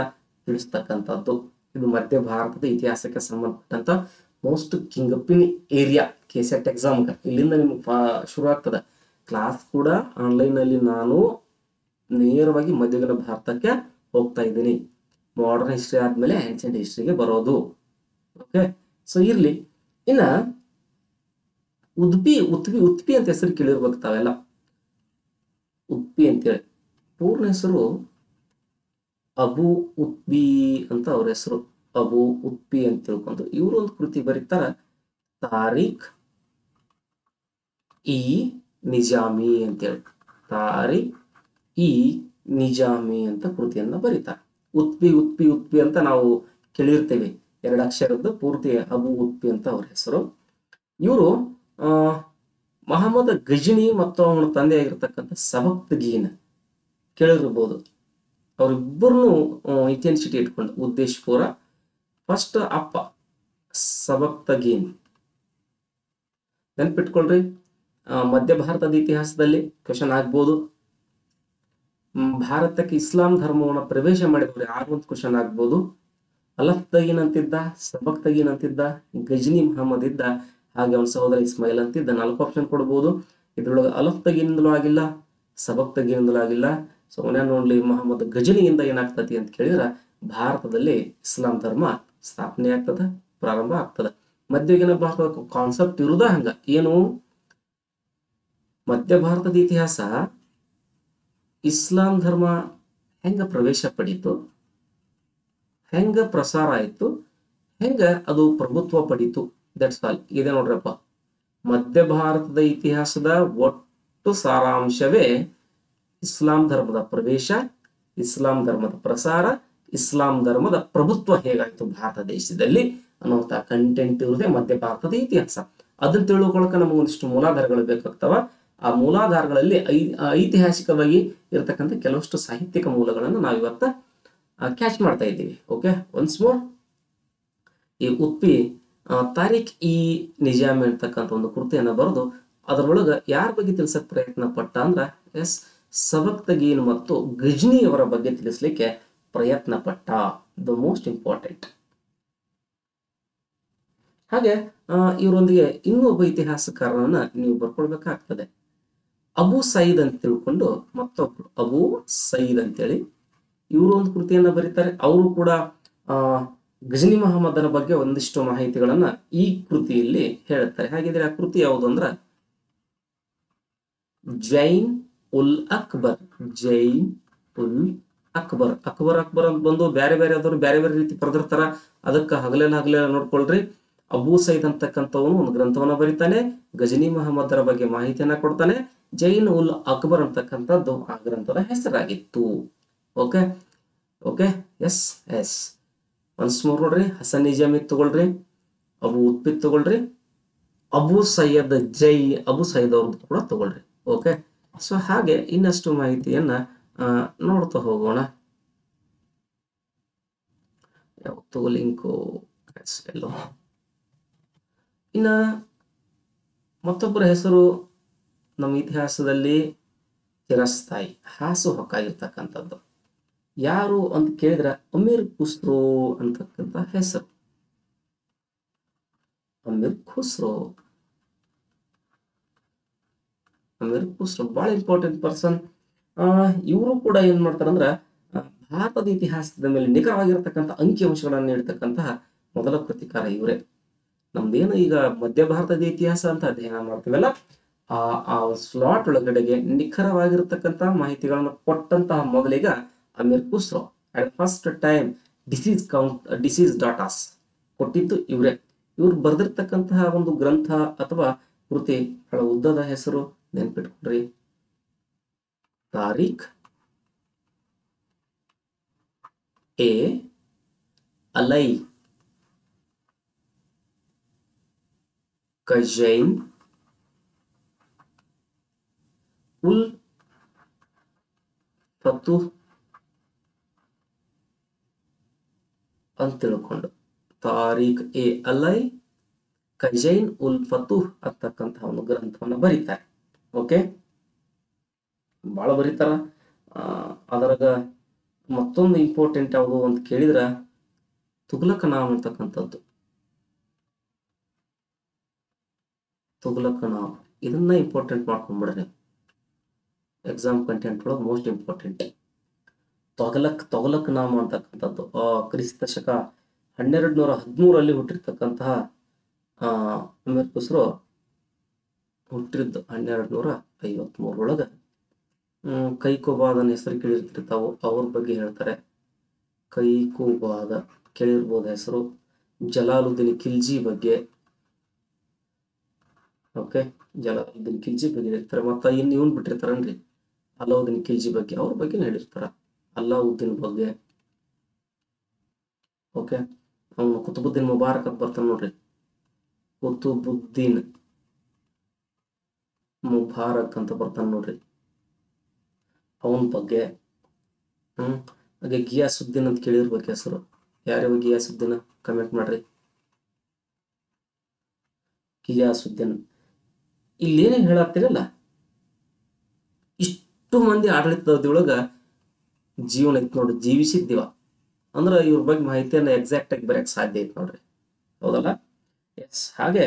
ತಿಳಿಸ್ತಕ್ಕಂಥದ್ದು. ಇದು ಮಧ್ಯ ಭಾರತದ ಇತಿಹಾಸಕ್ಕೆ ಸಂಬಂಧಪಟ್ಟಂತ ಮೋಸ್ಟ್ ಕಿಂಗಪಿನ್ ಏರಿಯಾ. ಕೆಸೆಟ್ ಎಕ್ಸಾಮ್ ಇಲ್ಲಿಂದ ನಿಮ್ಗೆ ಶುರು ಆಗ್ತದ. ಕ್ಲಾಸ್ ಕೂಡ ಆನ್ಲೈನ್ ಅಲ್ಲಿ ನಾನು ನೇರವಾಗಿ ಮಧ್ಯಯುಗದ ಭಾರತಕ್ಕೆ ಹೋಗ್ತಾ ಇದ್ದೀನಿ. ಮಾಡರ್ನ್ ಹಿಸ್ಟ್ರಿ ಆದ್ಮೇಲೆ ಏನ್ಷಿಯಂಟ್ ಹಿಸ್ಟ್ರಿಗೆ ಬರೋದು. ಓಕೆ, ಸೊ ಇರ್ಲಿ. ಇನ್ನ ಉತ್ಪಿ ಅಂತ ಹೆಸರು ಕೇಳಿರ್ಬೇಕು ತಾವೆಲ್ಲ. ಉತ್ಪಿ ಅಂತೇಳಿ ಪೂರ್ಣ ಹೆಸರು ಅಬು ಉತ್ಬಿ ಅಂತ ಅವ್ರ ಹೆಸರು. ಅಬು ಉತ್ಪಿ ಅಂತ ತಿಳ್ಕೊಂಡು ಇವರು ಒಂದು ಕೃತಿ ಬರೀತಾರ, ತಾರೀಖ್ ಇ ನಿಜಾಮಿ ಅಂತೇಳಿ. ತಾರೀಖ್ ಇ ನಿಜಾಮಿ ಅಂತ ಕೃತಿಯನ್ನ ಬರೀತಾರೆ. ಉತ್ಪಿ ಅಂತ ನಾವು ಕೇಳಿರ್ತೇವೆ, 2 ಅಕ್ಷರದ್ದು ಪೂರ್ತಿ ಅಬು ಉತ್ಪಿ ಅಂತ ಅವ್ರ ಹೆಸರು. ಇವರು ಮಹಮ್ಮದ್ ಗಜ್ನಿ ಮತ್ತು ಅವನ ತಂದೆ ಆಗಿರ್ತಕ್ಕಂಥ ಸಬಕ್ತಗೀನ್ ಕೇಳಿರ್ಬೋದು. ಅವರಿಬ್ಬರನ್ನು ಇಂಟೆನ್ಸಿಟಿ ಇಟ್ಕೊಂಡು ಉದ್ದೇಶಪೂರ. ಫಸ್ಟ್ ಅಪ್ಪ ಸಬಕ್ತಗೀನ್ ನೆನ್ಪಿಟ್ಕೊಳ್ರಿ. ಮಧ್ಯ ಭಾರತದ ಇತಿಹಾಸದಲ್ಲಿ ಕ್ವೆಶನ್ ಆಗ್ಬೋದು. ಭಾರತಕ್ಕೆ ಇಸ್ಲಾಂ ಧರ್ಮವನ್ನು ಪ್ರವೇಶ ಮಾಡಿದವರು ಯಾರು ಅಂತ ಕ್ವೆಶನ್ ಆಗ್ಬೋದು. ಅಲಫ್ತಗೀನ್ ಅಂತಿದ್ದ, ಸಬಕ್ತಗೀನ್ ಅಂತಿದ್ದ, ಗಜ್ನಿ ಮಹಮ್ಮದ್ ಇದ್ದ, ಹಾಗೆ ಅವನ ಸಹೋದರ ಇಸ್ಮಾಯಿಲ್ ಅಂತಿದ್ದ. 4 ಆಪ್ಷನ್ ಕೊಡ್ಬೋದು. ಇದ್ರೊಳಗೆ ಅಲಫ್ತಗೀನಿಂದಲೂ ಆಗಿಲ್ಲ, ಸಬಕ್ತಗೀನಿಂದಲೂ ಆಗಿಲ್ಲ. ಸೊ ನೋಡ್ಲಿ ಮಹಮ್ಮದ್ ಗಜ್ನಿಯಿಂದ ಏನಾಗ್ತತಿ ಅಂತ ಕೇಳಿದ್ರೆ ಭಾರತದಲ್ಲಿ ಇಸ್ಲಾಂ ಧರ್ಮ ಸ್ಥಾಪನೆ ಆಗ್ತದ, ಪ್ರಾರಂಭ ಆಗ್ತದ. ಮಧ್ಯಯುಗೀನ ಭಾರತದ ಕಾನ್ಸೆಪ್ಟ್ ಇರುದ ಹಂಗ. ಏನು, ಮಧ್ಯ ಭಾರತದ ಇತಿಹಾಸ ಇಸ್ಲಾಂ ಧರ್ಮ ಹೆಂಗ ಪ್ರವೇಶ ಪಡೀತು, ಹೆಂಗ ಪ್ರಸಾರ ಆಯ್ತು, ಹೆಂಗ ಅದು ಪ್ರಭುತ್ವ ಪಡೀತು, ದಟ್ಸ್ ಆಲ್. ಇದೆ ನೋಡ್ರಪ್ಪ, ಮಧ್ಯ ಭಾರತದ ಇತಿಹಾಸದ ಒಟ್ಟು ಸಾರಾಂಶವೇ ಇಸ್ಲಾಂ ಧರ್ಮದ ಪ್ರವೇಶ, ಇಸ್ಲಾಂ ಧರ್ಮದ ಪ್ರಸಾರ, ಇಸ್ಲಾಂ ಧರ್ಮದ ಪ್ರಭುತ್ವ ಹೇಗಾಯ್ತು ಭಾರತ ದೇಶದಲ್ಲಿ ಅನ್ನುವಂತ ಕಂಟೆಂಟ್ ಇರುವುದೇ ಮಧ್ಯ ಭಾರತದ ಇತಿಹಾಸ. ಅದನ್ನ ತಿಳ್ಕೊಳಕ ನಮಗೆ ಒಂದಿಷ್ಟು ಮೂಲಾಧಾರಗಳು ಬೇಕಾಗ್ತವ. ಆ ಮೂಲಾಧಾರಗಳಲ್ಲಿ ಐತಿಹಾಸಿಕವಾಗಿ ಇರತಕ್ಕಂಥ ಕೆಲವಷ್ಟು ಸಾಹಿತ್ಯಿಕ ಮೂಲಗಳನ್ನು ನಾವು ಇವತ್ತ ಕ್ಯಾಚ್ ಮಾಡ್ತಾ ಇದ್ದೀವಿ. ಓಕೆ, ಒನ್ಸ್ ಮೋರ್, ಈ ಉತ್ಪಿ ತಾರೀಖ್ ಇ ನಿಜಾಮಿ ಅಂತಕ್ಕಂಥ ಒಂದು ಕೃತಿಯನ್ನ ಬರೆದು ಅದರೊಳಗ ಯಾರ ಬಗ್ಗೆ ತಿಳಿಸಕ್ ಪ್ರಯತ್ನ ಪಟ್ಟ ಅಂದ್ರ ಸಬಕ್ತಗೀನ್ ಮತ್ತು ಗಜ್ನಿ ಅವರ ಬಗ್ಗೆ ತಿಳಿಸ್ಲಿಕ್ಕೆ ಪ್ರಯತ್ನ ಪಟ್ಟ. The most important. ಹಾಗೆ ಇವರೊಂದಿಗೆ ಇನ್ನೂ ಒಬ್ಬ ಇತಿಹಾಸಕಾರನನ್ನ ನೀವು ಬರ್ಕೊಳ್ಬೇಕಾಗ್ತದೆ. ಅಬು ಸಯೀದ್ ಅಂತ ತಿಳ್ಕೊಂಡು ಮತ್ತೊಬ್ರು ಅಬು ಸಯೀದ್ ಅಂತೇಳಿ ಇವರು ಒಂದು ಕೃತಿಯನ್ನ ಬರೀತಾರೆ. ಅವರು ಕೂಡ ಗಜ್ನಿ ಮಹಮ್ಮದನ ಬಗ್ಗೆ ಒಂದಿಷ್ಟು ಮಾಹಿತಿಗಳನ್ನ ಈ ಕೃತಿಯಲ್ಲಿ ಹೇಳುತ್ತಾರೆ. ಹಾಗಿದ್ರೆ ಆ ಕೃತಿ ಯಾವುದು ಅಂದ್ರ ಜೈನ್ ಉಲ್ ಅಕ್ಬರ್. ಜೈನ್ ಉಲ್ ಅಕ್ಬರ್. ಅಕ್ಬರ್ ಅಂತ ಬಂದು ಬೇರೆ ಆದವ್ರು ಬೇರೆ ರೀತಿ ಬರೆದಿರ್ತಾರ. ಅದಕ್ಕೆ ಹಗಲೆಲ್ಲ ನೋಡ್ಕೊಳ್ರಿ. ಅಬೂ ಸೈದ್ ಅಂತಕ್ಕಂಥವನು ಒಂದು ಗ್ರಂಥವನ್ನ ಬರೀತಾನೆ, ಗಜ್ನಿ ಮಹಮ್ಮದರ ಬಗ್ಗೆ ಮಾಹಿತಿಯನ್ನ ಕೊಡ್ತಾನೆ. ಜೈನ್ ಉಲ್ ಅಕ್ಬರ್ ಅಂತಕ್ಕಂಥದ್ದು ಆ ಗ್ರಂಥದ ಹೆಸರಾಗಿತ್ತು. Okay okay, yes yes. Once more ನೋಡ್ರಿ, ಹಸನ್ ನಿಜಾಮಿ ತಗೊಳ್ರಿ, ಅಬು ಉತ್ಪಿ ತಗೊಳ್ರಿ, ಅಬು ಸೈಯದ್ ಅವ್ರದ್ದು ಕೂಡ ತಗೊಳ್ರಿ. ಓಕೆ, ಸೊ ಹಾಗೆ ಇನ್ನಷ್ಟು ಮಾಹಿತಿಯನ್ನ ನೋಡ್ತಾ ಹೋಗೋಣ. ಯಾವತ್ತೂ ಲಿಂಕು ಎಲ್ಲೋ. ಇನ್ನ ಮತ್ತೊಬ್ಬರ ಹೆಸರು ನಮ್ಮ ಇತಿಹಾಸದಲ್ಲಿ ಚಿರಸ್ಥಾಯಿ ಹಾಸುಹೊಕ್ಕಾಗಿರ್ತಕ್ಕಂಥದ್ದು ಯಾರು ಅಂತ ಕೇಳಿದ್ರೆ ಅಮೀರ್ ಖುಸ್ರೋ ಅಂತಕ್ಕಂಥ ಹೆಸರು. ಅಮೀರ್ ಖುಸ್ರೋ ಬಹಳ ಇಂಪಾರ್ಟೆಂಟ್ ಪರ್ಸನ್. ಇವರು ಕೂಡ ಏನ್ ಮಾಡ್ತಾರಂದ್ರ ಭಾರತದ ಇತಿಹಾಸದ ಮೇಲೆ ನಿಖರವಾಗಿರ್ತಕ್ಕಂಥ ಅಂಕಿಅಂಶಗಳನ್ನು ನೀಡ್ತಕ್ಕಂತಹ ಮೊದಲ ಕೃತಿಕಾರ ಇವರೇ. ನಮ್ದೇನು ಈಗ ಮಧ್ಯ ಭಾರತದ ಇತಿಹಾಸ ಅಂತ ಅಧ್ಯಯನ ಮಾಡ್ತೀವಲ್ಲ, ಆ ಸ್ಲಾಟ್ ಒಳಗಡೆಗೆ ನಿಖರವಾಗಿರ್ತಕ್ಕಂಥ ಮಾಹಿತಿಗಳನ್ನು ಕೊಟ್ಟಂತಹ ಮೊದಲಿಗ Amir Khusro. At first time disease datas ಕೊಟ್ಟಿದ್ದು ಇವರೇ. ಇವ್ರು ಬರೆದಿರ್ತಕ್ಕಂತಹ ಒಂದು ಗ್ರಂಥ ಅಥವಾ ಕೃತಿ ಬಹಳ ಉದ್ದದ ಹೆಸರು, ನೆನ್ಪಿಟ್ಕೊಡ್ರಿ. ತಾರೀಖ್ ಎ ಅಲೈ ಕಜೈನ್ ಉಲ್ ಫತೂಹ್ ಅಂತ ತಿಳ್ಕೊಂಡು, ತಾರೀಖ್ ಎ ಅಲೈ ಕಜೈನ್ ಉಲ್ ಫತೂಹ್ ಅಂತಕ್ಕಂತಹ ಒಂದು ಗ್ರಂಥವನ್ನು ಬರೀತಾರೆ. ಓಕೆ, ಬಹಳ ಬರೀತಾರ. ಅದರಾಗ ಮತ್ತೊಂದು ಇಂಪಾರ್ಟೆಂಟ್ ಯಾವುದು ಅಂತ ಕೇಳಿದ್ರ ತುಘಲಕನಾಮ್ ಅಂತಕ್ಕಂಥದ್ದು. ತುಘಲಕನಾಮ್ ಇದನ್ನ ಇಂಪಾರ್ಟೆಂಟ್ ಮಾಡ್ಕೊಂಡ್ಬಿಡ್ರಿ. ಎಕ್ಸಾಮ್ ಕಂಟೆಂಟ್ ಒಳಗೆ ಮೋಸ್ಟ್ ಇಂಪಾರ್ಟೆಂಟ್ ತೊಗಲಕನಾಮ ಅಂತಕ್ಕಂಥದ್ದು. ಕ್ರಿಸ್ತ ಶಕ 1213 ಹುಟ್ಟಿರ್ತಕ್ಕಂತಹ ಅಮೀರ್ ಖುಸ್ರೋ ಹುಟ್ಟಿದ್ದು 1253 ಕೈಕೋಬಾದನ ಹೆಸರು ಕೇಳಿರ್ತಿರ್ತಾವು, ಅವ್ರ ಬಗ್ಗೆ ಹೇಳ್ತಾರೆ. ಕೈಕೋಬಾದ ಕೇಳಿರ್ಬೋದು ಹೆಸರು. ಜಲಾಲುದ್ದೀನ್ ಖಿಲ್ಜಿ ಬಗ್ಗೆ, ಓಕೆ, ಜಲಾಲುದ್ದೀನ್ ಖಿಲ್ಜಿ ಬಗ್ಗೆ ಹೇಳ್ತಾರೆ. ಮತ್ತ ಇವನ್ ಬಿಟ್ಟಿರ್ತಾರನ್ರಿ ಅಲಾವುದ್ದೀನ್ ಖಿಲ್ಜಿ ಬಗ್ಗೆ, ಅವ್ರ ಬಗ್ಗೆ ಹೇಳಿರ್ತಾರ. ಅಲಾವುದ್ದೀನ್ ಬಗ್ಗೆ, ಓಕೆ. ಅವನು ಕುತುಬುದ್ದೀನ್ ಮುಬಾರಕ್ ಅಂತ ಬರ್ತಾನೆ ನೋಡ್ರಿ, ಕುತುಬುದ್ದೀನ್ ಮುಬಾರಕ್ ಅಂತ ಬರ್ತಾನೆ ನೋಡ್ರಿ, ಅವನ ಬಗ್ಗೆ. ಹಾಗೆ ಗಿಯಾಸುದ್ದೀನ್ ಅಂತ ಕೇಳಿರ್ಬೇಕು ಹೆಸರು. ಯಾರ್ಯಾವ ಗಿಯಾಸುದ್ದೀನ್ ಕಮೆಂಟ್ ಮಾಡ್ರಿ. ಗಿಯಾಸುದ್ದೀನ್ ಇಲ್ಲೇನೇ ಹೇಳಾಗ್ತಿರಲ್ಲ, ಇಷ್ಟು ಮಂದಿ ಆಡಳಿತದೊಳಗ ಜೀವನ ಐತ್ ನೋಡ್ರಿ, ಜೀವಿಸಿದ್ದೀವ ಅಂದ್ರೆ ಇವ್ರ ಬಗ್ಗೆ ಮಾಹಿತಿಯನ್ನ ಎಕ್ಸಾಕ್ಟ್ ಆಗಿ ಬರೆಯಕ್ ಸಾಧ್ಯ ಐತ್ ನೋಡ್ರಿ, ಹೌದಲ್ಲ? ಎಸ್. ಹಾಗೆ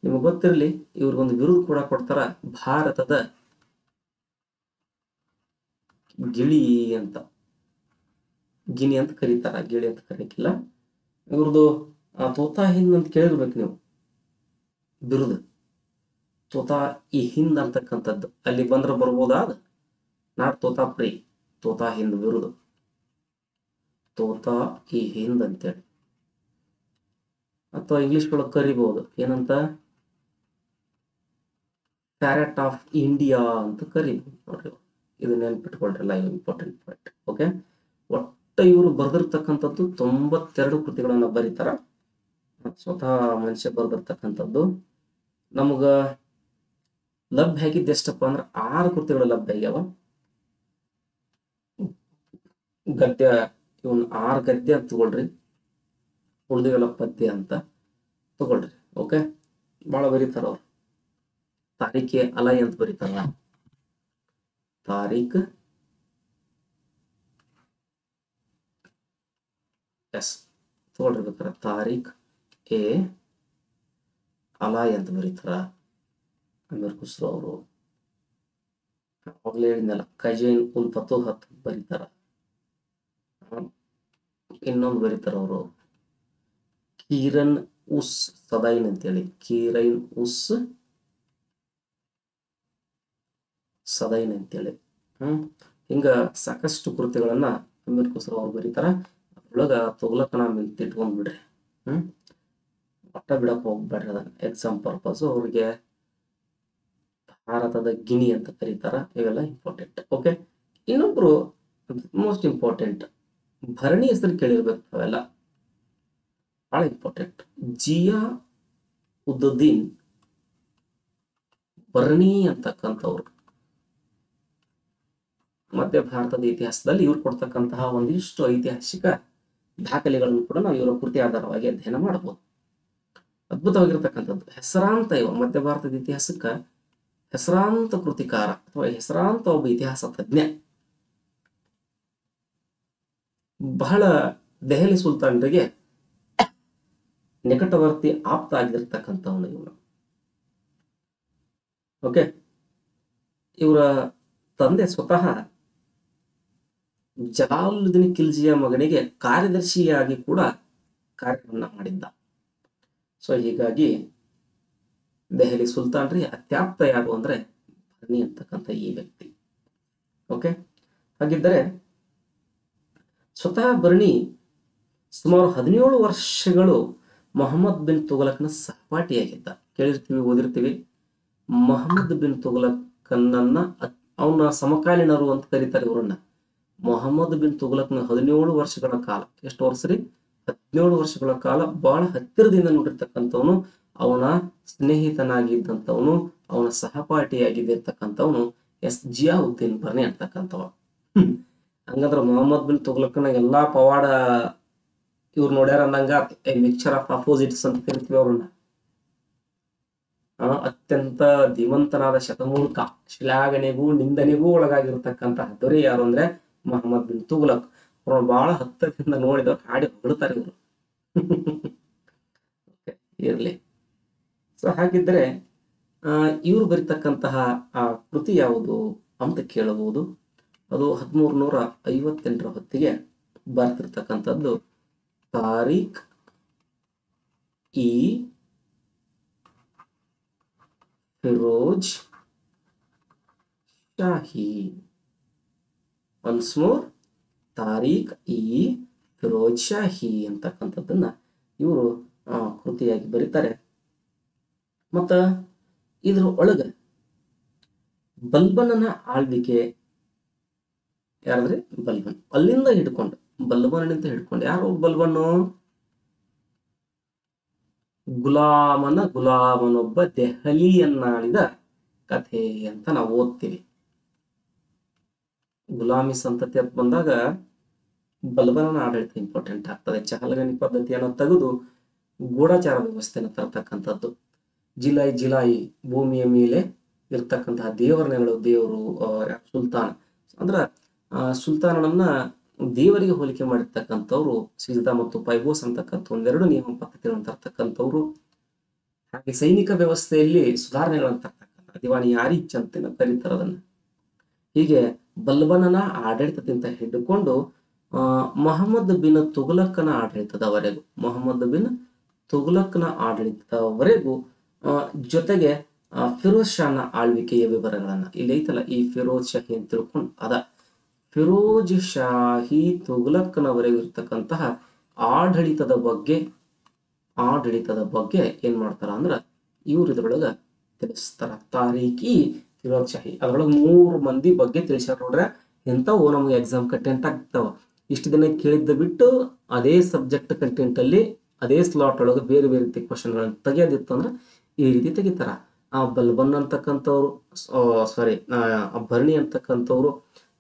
ನಿಮ್ಗೆ ಗೊತ್ತಿರಲಿ, ಇವ್ರಿಗೊಂದು ಬಿರುದು ಕೂಡ ಕೊಡ್ತಾರ, ಭಾರತದ ಗಿಳಿ ಅಂತ. ಗಿಣಿ ಅಂತ ಕರೀತಾರ, ಗಿಳಿ ಅಂತ ಕರೀಕಿಲ್ಲ. ಇವ್ರದ್ದು ತೋತಾ ಹಿಂದ್ ಅಂತ ಕೇಳಿರ್ಬೇಕು ನೀವು, ಬಿರುದು ತೋತಾ ಈ ಹಿಂದ್ ಅಂತಕ್ಕಂಥದ್ದು. ಅಲ್ಲಿ ಬಂದ್ರೆ ಬರ್ಬೋದಾದ, ನಾಟ್ ತೋತಾ ಪ್ರೀ, ತೋತಾ ಹಿಂದ್ ಬಿರುದು, ತೋತಾ ಈ ಹಿಂದ್ ಅಂತೇಳಿ. ಅಥವಾ ಇಂಗ್ಲಿಷ್ ಒಳಗೆ ಕರಿಬಹುದು ಏನಂತ, ಪ್ಯಾರೆಟ್ ಆಫ್ ಇಂಡಿಯಾ ಅಂತ ಕರಿಬಹುದು ನೋಡ್ರಿ. ಇದು ನೆನ್ಪಿಟ್ಕೊಳ್ರಲ್ಲ, ಇದು ಇಂಪಾರ್ಟೆಂಟ್ ಪಾಯಿಂಟ್. ಓಕೆ, ಒಟ್ಟ ಇವರು ಬರೆದಿರ್ತಕ್ಕಂಥದ್ದು 92 ಕೃತಿಗಳನ್ನ ಬರೀತಾರ. ಸ್ವತಃ ಮನುಷ್ಯ ಬರೆದಿರ್ತಕ್ಕಂಥದ್ದು. ನಮಗ ಲಭ್ಯ ಆಗಿದ್ದು ಎಷ್ಟಪ್ಪ ಅಂದ್ರೆ 6 ಕೃತಿಗಳು ಲಭ್ಯ ಆಗ್ಯಾವ. ಗದ್ಯ ಇವನ್ 6 ಗದ್ಯ ಅಂತ ತಗೊಳ್ರಿ, ಉಳಿದಿವೆಲ್ಲ ಪದ್ಯ ಅಂತ ತಗೊಳ್ರಿ. ಓಕೆ, ಬಹಳ ಬರೀತಾರ ಅವ್ರು. ತಾರೀಖೆ ಅಲೈ ಅಂತ ಬರೀತಾರ, ತಾರೀಖ್ ಎಸ್ ತಗೊಳ್ರಿ ಬೇಕಾರೆ, ತಾರೀಖ್ ಎ ಅಲಾಯ್ ಅಂತ ಬರೀತಾರ ಅಮೀರ್ ಖುಸ್ರೋ ಅವರು. ಅವಾಗಲೇ ಹೇಳಿದ್ನಲ್ಲ, ಕಜೈನ್ ಉಲ್ ಫತೂಹ್ ಅಂತ ಬರೀತಾರ. ಇನ್ನೊಂದು ಬರೀತಾರ ಅವರು, ಕೀರನ್ ಉಸ್ ಸದೈನ್ ಅಂತೇಳಿ, ಕೀರೈನ್ ಉಸ್ ಸದೈನ್ ಅಂತೇಳಿ. ಹಿಂಗ ಸಾಕಷ್ಟು ಕೃತಿಗಳನ್ನ ಅಮೀರ್ ಖುಸ್ರೋ ಅವ್ರು ಬರೀತಾರ. ಅದ್ರೊಳಗ ತುಘಲಕನಾಮ್ ಅಂತ ಇಟ್ಕೊಂಡ್ಬಿಡ್ರಿ. ಒಟ್ಟ ಬಿಡಕ್ ಹೋಗ್ಬೇಡ್ರಿ, ಅದನ್ನ ಎಕ್ಸಾಮ್ ಪರ್ಪಸ್. ಅವ್ರಿಗೆ ಭಾರತದ ಗಿಣಿ ಅಂತ ಕರೀತಾರ. ಇವೆಲ್ಲ ಇಂಪಾರ್ಟೆಂಟ್. ಓಕೆ, ಇನ್ನೊಬ್ರು ಮೋಸ್ಟ್ ಇಂಪಾರ್ಟೆಂಟ್, ಭರಣಿ ಹೆಸರು ಕೇಳಿರ್ಬೇಕು ಅವೆಲ್ಲ, ಬಹಳ ಇಂಪಾರ್ಟೆಂಟ್. ಜಿಯಾ ಉದ್ದುದ್ದೀನ್ ಭರಣಿ ಅಂತಕ್ಕಂಥವ್ರು. ಮಧ್ಯ ಭಾರತದ ಇತಿಹಾಸದಲ್ಲಿ ಇವ್ರು ಕೊಡ್ತಕ್ಕಂತಹ ಒಂದಿಷ್ಟು ಐತಿಹಾಸಿಕ ದಾಖಲೆಗಳನ್ನು ಕೂಡ ನಾವು ಇವರ ಕೃತಿ ಆಧಾರವಾಗಿ ಅಧ್ಯಯನ ಮಾಡಬಹುದು. ಅದ್ಭುತವಾಗಿರ್ತಕ್ಕಂಥದ್ದು ಹೆಸರಾಂತ ಇವ ಮಧ್ಯ ಭಾರತದ ಇತಿಹಾಸಕ್ಕ ಹೆಸರಾಂತ ಕೃತಿಕಾರ ಅಥವಾ ಹೆಸರಾಂತ ಒಬ್ಬ ಇತಿಹಾಸ ತಜ್ಞ. ಬಹಳ ದೆಹಲಿ ಸುಲ್ತಾನರಿಗೆ ನಿಕಟವರ್ತಿ ಆಪ್ತ ಆಗಿರ್ತಕ್ಕಂಥವನು ಇವನು. ಓಕೆ, ಇವರ ತಂದೆ ಸ್ವತಃ ಜಲಾಲುದ್ದೀನ್ ಖಿಲ್ಜಿಯ ಮಗನಿಗೆ ಕಾರ್ಯದರ್ಶಿಯಾಗಿ ಕೂಡ ಕಾರ್ಯವನ್ನ ಮಾಡಿದ್ದ. ಸೊ ಹೀಗಾಗಿ ದೆಹಲಿ ಸುಲ್ತಾನ್ರಿಗೆ ಅತ್ಯಾಪ್ತ ಯಾರು ಅಂದ್ರೆ ಬರ್ನಿ ಅಂತಕ್ಕಂಥ ಈ ವ್ಯಕ್ತಿ. ಓಕೆ, ಹಾಗಿದ್ದರೆ ಸ್ವತಃ ಬರ್ನಿ ಸುಮಾರು 17 ವರ್ಷಗಳು ಮೊಹಮ್ಮದ್ ಬಿನ್ ತುಘಲಕ್ನ ಸಹಪಾಠಿಯಾಗಿದ್ದ. ಕೇಳಿರ್ತೀವಿ, ಓದಿರ್ತೀವಿ. ಮೊಹಮ್ಮದ್ ಬಿನ್ ತುಘಲಕ್ನನ್ನ ಅವನ ಸಮಕಾಲೀನರು ಅಂತ ಕರೀತಾರೆ ಇವರನ್ನ. ಮೊಹಮ್ಮದ್ ಬಿನ್ ತುಘಲಕ್ನ 17 ವರ್ಷಗಳ ಕಾಲ, ಎಷ್ಟು ವರ್ಷ ರೀ? 17 ವರ್ಷಗಳ ಕಾಲ ಬಹಳ ಹತ್ತಿರದಿಂದ ನೋಡಿರ್ತಕ್ಕಂಥವನು, ಅವನ ಸ್ನೇಹಿತನಾಗಿದ್ದಂಥವನು, ಅವನ ಸಹಪಾಠಿಯಾಗಿದ್ದಿರ್ತಕ್ಕಂಥವನು ಜಿಯಾವುದ್ದೀನ್ ಬರ್ನಿ ಅಂತಕ್ಕಂಥವ. ಹಂಗಂದ್ರ ಮೊಹಮ್ಮದ್ ಬಿನ್ ತುಘಲಕ್ನ ಎಲ್ಲಾ ಪವಾಡ ಇವ್ರು ನೋಡ್ಯಾರ ಅನ್ನಂಗ ಮಿಕ್ಚರ್ ಆಫ್ ಅಪೋಸಿಟ್ಸ್ ಅಂತ ಕರಿತೀವಿ ಅವ್ರನ್ನ. ಅತ್ಯಂತ ಧೀಮಂತನಾದ ಶತಮೂರ್ಖ, ಶ್ಲಾಘನೆಗೂ ನಿಂದನೆಗೂ ಒಳಗಾಗಿರ್ತಕ್ಕಂತಹ ದೊರೆ ಯಾರು ಅಂದ್ರೆ ಮೊಹಮ್ಮದ್ ಬಿನ್ ತುಘಲಕ್. ಅವ್ರನ್ನ ಬಹಳ ಹತ್ತಿರದಿಂದ ನೋಡಿದವ್ರು ಹಾಡಿ ಹೊಗಳ್ತಾರೆ ಇವರು. ಇರ್ಲಿ. ಸೊ ಹಾಗಿದ್ರೆ ಇವ್ರು ಬರೀತಕ್ಕಂತಹ ಆ ಕೃತಿ ಯಾವುದು ಅಂತ ಕೇಳಬಹುದು. ಅದು 1358 ಹೊತ್ತಿಗೆ ಬರ್ತಿರ್ತಕ್ಕಂಥದ್ದು ತಾರೀಖ್ ಇ ಫಿರೋಜ್ ಶಾಹಿ. ಒನ್ಸ್ ಮೋರ್, ತಾರೀಖ್ ಇ ಫಿರೋಜ್ ಶಾಹಿ ಅಂತಕ್ಕಂಥದ್ದನ್ನ ಇವರು ಕೃತಿಯಾಗಿ ಬರೀತಾರೆ. ಮತ್ತ ಇದ್ರ ಒಳಗ ಬಲ್ಬನನ ಆಳ್ವಿಕೆ ಯಾರಂದ್ರೆ ಬಲ್ಬನ್, ಅಲ್ಲಿಂದ ಹಿಡ್ಕೊಂಡು ಬಲ್ಬನಿಂದ ಹಿಡ್ಕೊಂಡು, ಯಾರು ಬಲ್ಬನ್ನು? ಗುಲಾಮನೊಬ್ಬ ದೆಹಲಿಯನ್ನಾಳಿದ ಕಥೆ ಅಂತ ನಾವು ಓದ್ತೀವಿ. ಗುಲಾಮಿ ಸಂತತಿ ಅಂತ ಬಂದಾಗ ಬಲ್ಬನನ ಆಡಳಿತ ಇಂಪಾರ್ಟೆಂಟ್ ಆಗ್ತದೆ. ಚಹಲಗನಿ ಪದ್ಧತಿಯನ್ನು ತೆಗೆದು ಗೂಢಚಾರ ವ್ಯವಸ್ಥೆಯನ್ನು ತರತಕ್ಕಂಥದ್ದು. ಜಿಲಾಯಿ ಭೂಮಿಯ ಮೇಲೆ ಇರ್ತಕ್ಕಂತಹ ದೇವರನೆಗಳು, ದೇವರು ಸುಲ್ತಾನ ಅಂದ್ರ ಸುಲ್ತಾನನನ್ನ ದೇವರಿಗೆ ಹೋಲಿಕೆ ಮಾಡಿರ್ತಕ್ಕಂಥವ್ರು ಸಿಜ್ದಾ ಮತ್ತು ಪೈಬೋಸ್ ಅಂತಕ್ಕಂಥ ಒಂದೆರಡು ನಿಯಮ ಪದ್ಧತಿಗಳನ್ನು ತರ್ತಕ್ಕಂಥವ್ರು. ಹಾಗೆ ಸೈನಿಕ ವ್ಯವಸ್ಥೆಯಲ್ಲಿ ಸುಧಾರಣೆಗಳನ್ನು ತರ್ತಕ್ಕಂಥ ದಿವಾನಿ ಯಾರಿಚ್ ಅಂತ ಕರೀತಾರೆ ಅದನ್ನ. ಹೀಗೆ ಬಲ್ಬನನ ಆಡಳಿತದಿಂದ ಹಿಡ್ಕೊಂಡು ಮೊಹಮ್ಮದ್ ಬಿನ್ ತುಘಲಕ್ನ ಆಡಳಿತದವರೆಗೂ ಜೊತೆಗೆ ಫಿರೋಜ್ ಶಾನ ಆಳ್ವಿಕೆಯ ವಿವರಗಳನ್ನ ಇಲ್ಲಿ ಐತಲ್ಲ, ಈ ಫಿರೋಜ್ ಶಾಹಿ ಅಂತ ತಿಳ್ಕೊಂಡು ಫಿರೋಜ್ ಶಾಹಿ ತುಘಲಕ್ನವರೆಗೂ ಇರ್ತಕ್ಕಂತಹ ಆಡಳಿತದ ಬಗ್ಗೆ ಏನ್ ಮಾಡ್ತಾರ ಅಂದ್ರ ಇವ್ರ ಇದ್ರೊಳಗ ತಿಳಿಸ್ತಾರ. ತಾರೀಖಿ ಫಿರೋಜ್ ಶಾಹಿ ಅದ್ರೊಳಗೆ 3 ಮಂದಿ ಬಗ್ಗೆ ತಿಳಿಸ್ಯಾರ. ನೋಡ್ರೆ ಎಂತವು ನಮ್ಗೆ ಎಕ್ಸಾಮ್ ಕಂಟೆಂಟ್ ಆಗ್ತಾವ. ಇಷ್ಟು ದಿನ ಕೇಳಿದ್ದ ಬಿಟ್ಟು ಅದೇ ಸಬ್ಜೆಕ್ಟ್ ಕಂಟೆಂಟ್ ಅಲ್ಲಿ ಅದೇ ಸ್ಲಾಟ್ ಒಳಗೆ ಬೇರೆ ಬೇರೆ ರೀತಿ ಕ್ವಶನ್ಗಳನ್ನ ತೆಗಿಯೋದಿತ್ತು ಅಂದ್ರೆ ಈ ರೀತಿ ತೆಗಿತಾರ. ಆ ಬಲ್ಬನ್ ಅಂತಕ್ಕಂಥವ್ರು ಭರಣಿ ಅಂತಕ್ಕಂಥವ್ರು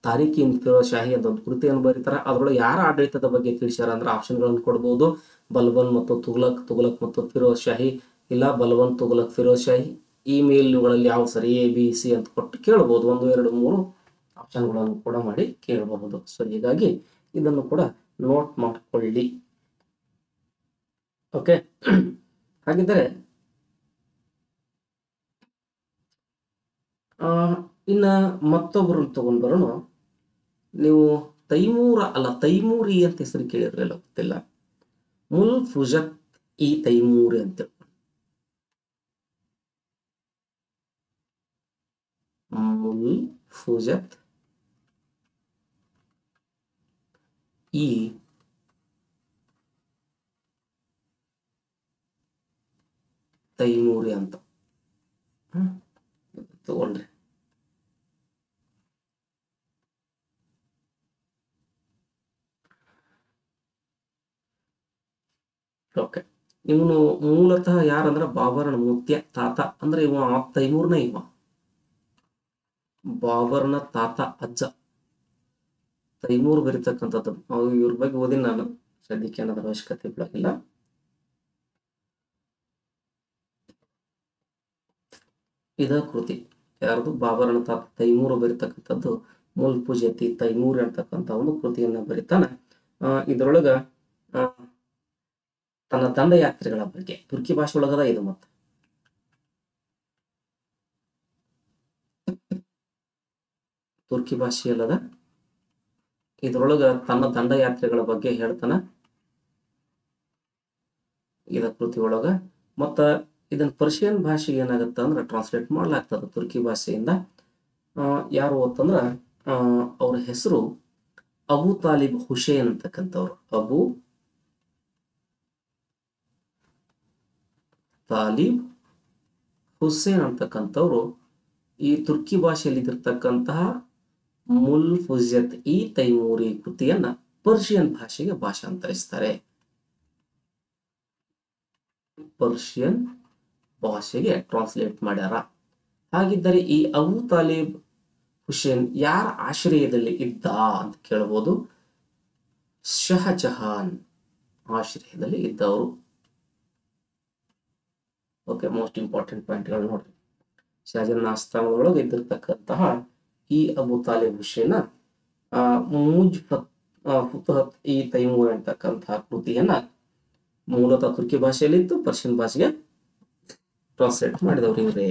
ತಾರೀಖಿ ಫಿರೋಜ್ ಶಾಹಿ ಅಂತ ಒಂದು ಕೃತಿಯನ್ನು ಬರೀತಾರ. ಅದ್ರೊಳಗೆ ಯಾರ ಆಡಳಿತದ ಬಗ್ಗೆ ತಿಳಿಸ್ಯಾರ ಅಂದ್ರೆ ಆಪ್ಷನ್ಗಳನ್ನು ಕೊಡ್ಬೋದು. ಬಲ್ಬನ್ ಮತ್ತು ತುಘಲಕ್ ಮತ್ತು ಫಿರೋಜ್ ಶಾಹಿ, ಇಲ್ಲ ಬಲ್ಬನ್ ತುಘಲಕ್ ಫಿರೋಜ್ ಶಾಹಿ. ಈ ಮೇಲ್ಗಳಲ್ಲಿ ಯಾವ ಸರಿ ABC ಅಂತ ಕೊಟ್ಟು ಕೇಳಬಹುದು. 1 2 3 ಆಪ್ಷನ್ಗಳನ್ನು ಕೂಡ ಮಾಡಿ ಕೇಳಬಹುದು. ಸೊ ಹೀಗಾಗಿ ಇದನ್ನು ಕೂಡ ನೋಟ್ ಮಾಡ್ಕೊಳ್ಳಿ. ಓಕೆ, ಹಾಗಿದ್ದರೆ ಇನ್ನ ಮತ್ತೊಬ್ಬರನ್ನು ತಗೊಂಡ್ ಬರೋಣ. ನೀವು ತೈಮೂರಿ ಅಂತ ಹೆಸರು ಕೇಳಿದ್ರಲ್ಲ, ಗೊತ್ತಿಲ್ಲ. ಮುಲ್ ಫುಜತ್ ಇ ತೈಮೂರಿ ಅಂತ ಮುಲ್ ಫುಜತ್ ಇ ತೈಮೂರಿ ಅಂತ ತಗೊಳ್ರಿ. ಓಕೆ, ಇವನು ಮೂಲತಃ ಯಾರಂದ್ರ ಬಾಬರನ ಮುತ್ಯ ತಾತ. ಅಂದ್ರೆ ಇವ ತೈಮೂರ್ನ ಬಾಬರ್ನ ತಾತ ಅಜ್ಜ ತೈಮೂರ್ ಬರೀತಕ್ಕಂಥದ್ದು. ಇವ್ರ ಬಗ್ಗೆ ಓದಿನ ನಾನು. ಸದ್ಯಕ್ಕೆ ಏನಾದರೂ ಅವಶ್ಯಕತೆ ಬೀಳೋದಿಲ್ಲ. ಇದ ಕೃತಿ ಯಾರ್ದು? ಬಾಬರನ ತಾತ ತೈಮೂರು ಬರೀತಕ್ಕಂಥದ್ದು ಮೂಲ್ ಪೂಜೆತಿ ತೈಮೂರ್ ಅಂತಕ್ಕಂಥ ಒಂದು ಕೃತಿಯನ್ನ ಬರೀತಾನೆ. ಇದ್ರೊಳಗ ತನ್ನ ದಂಡಯಾತ್ರೆಗಳ ಬಗ್ಗೆ ತುರ್ಕಿ ಭಾಷೆ ಒಳಗದ ಇದು. ಮತ್ತೆ ತುರ್ಕಿ ಭಾಷೆಯಲ್ಲದ ಇದ್ರೊಳಗ ತನ್ನ ದಂಡಯಾತ್ರೆಗಳ ಬಗ್ಗೆ ಹೇಳ್ತಾನ ಇದ ಕೃತಿ ಒಳಗ. ಮತ್ತ ಇದನ್ನ ಪರ್ಷಿಯನ್ ಭಾಷೆಗೆ ಏನಾಗತ್ತ ಅಂದ್ರೆ ಟ್ರಾನ್ಸ್ಲೇಟ್ ಮಾಡ್ಲಾಗ್ತದ ತುರ್ಕಿ ಭಾಷೆಯಿಂದ. ಯಾರು ಅಂತಂದ್ರ ಅವ್ರ ಹೆಸರು ಅಬು ತಾಲಿಬ್ ಹುಸೇನ್ ಅಂತಕ್ಕಂಥವ್ರು. ಅಬು ತಾಲಿಬ್ ಹುಸೇನ್ ಅಂತಕ್ಕಂಥವ್ರು ಈ ತುರ್ಕಿ ಭಾಷೆಯಲ್ಲಿ ಇದಿರ್ತಕ್ಕಂತಹ ಮುಲ್ ಫುಜತ್ ಇ ತೈಮೂರಿ ಕೃತಿಯನ್ನ ಪರ್ಷಿಯನ್ ಭಾಷೆಗೆ ಭಾಷಾಂತರಿಸ್ತಾರೆ. ಪರ್ಷಿಯನ್ ಭಾಷೆಗೆ ಟ್ರಾನ್ಸ್ಲೇಟ್ ಮಾಡ್ಯಾರ. ಹಾಗಿದ್ದರೆ ಈ ಅಬು ತಾಲಿಬ್ ಹುಸೇನ್ ಯಾರ ಆಶ್ರಯದಲ್ಲಿ ಇದ್ದ ಅಂತ ಕೇಳಬಹುದು. ಶಹಜಹಾನ್ ಆಶ್ರಯದಲ್ಲಿ ಇದ್ದವರು. ಓಕೆ, ಮೋಸ್ಟ್ ಇಂಪಾರ್ಟೆಂಟ್ ಪಾಯಿಂಟ್ಗಳು ನೋಡ್ರಿ. ಶಹಜಹಾನ್ ಆಸ್ಥಾನದೊಳಗೆ ಇದ್ದಿರ್ತಕ್ಕಂತಹ ಈ ಅಬು ತಾಲಿಬ್ ಹುಸೇನ ಫುತಹತ್ ಇ ತೈಮೂರ್ ಅಂತಕ್ಕಂತಹ ಕೃತಿಯನ್ನ ಮೂಲತಃ ತುರ್ಕಿ ಭಾಷೆಯಲ್ಲಿದ್ದು ಪರ್ಷಿಯನ್ ಭಾಷೆಗೆ ಟ್ರಾನ್ಸ್ಲೇಟ್ ಮಾಡಿದವರು ಇವರೇ.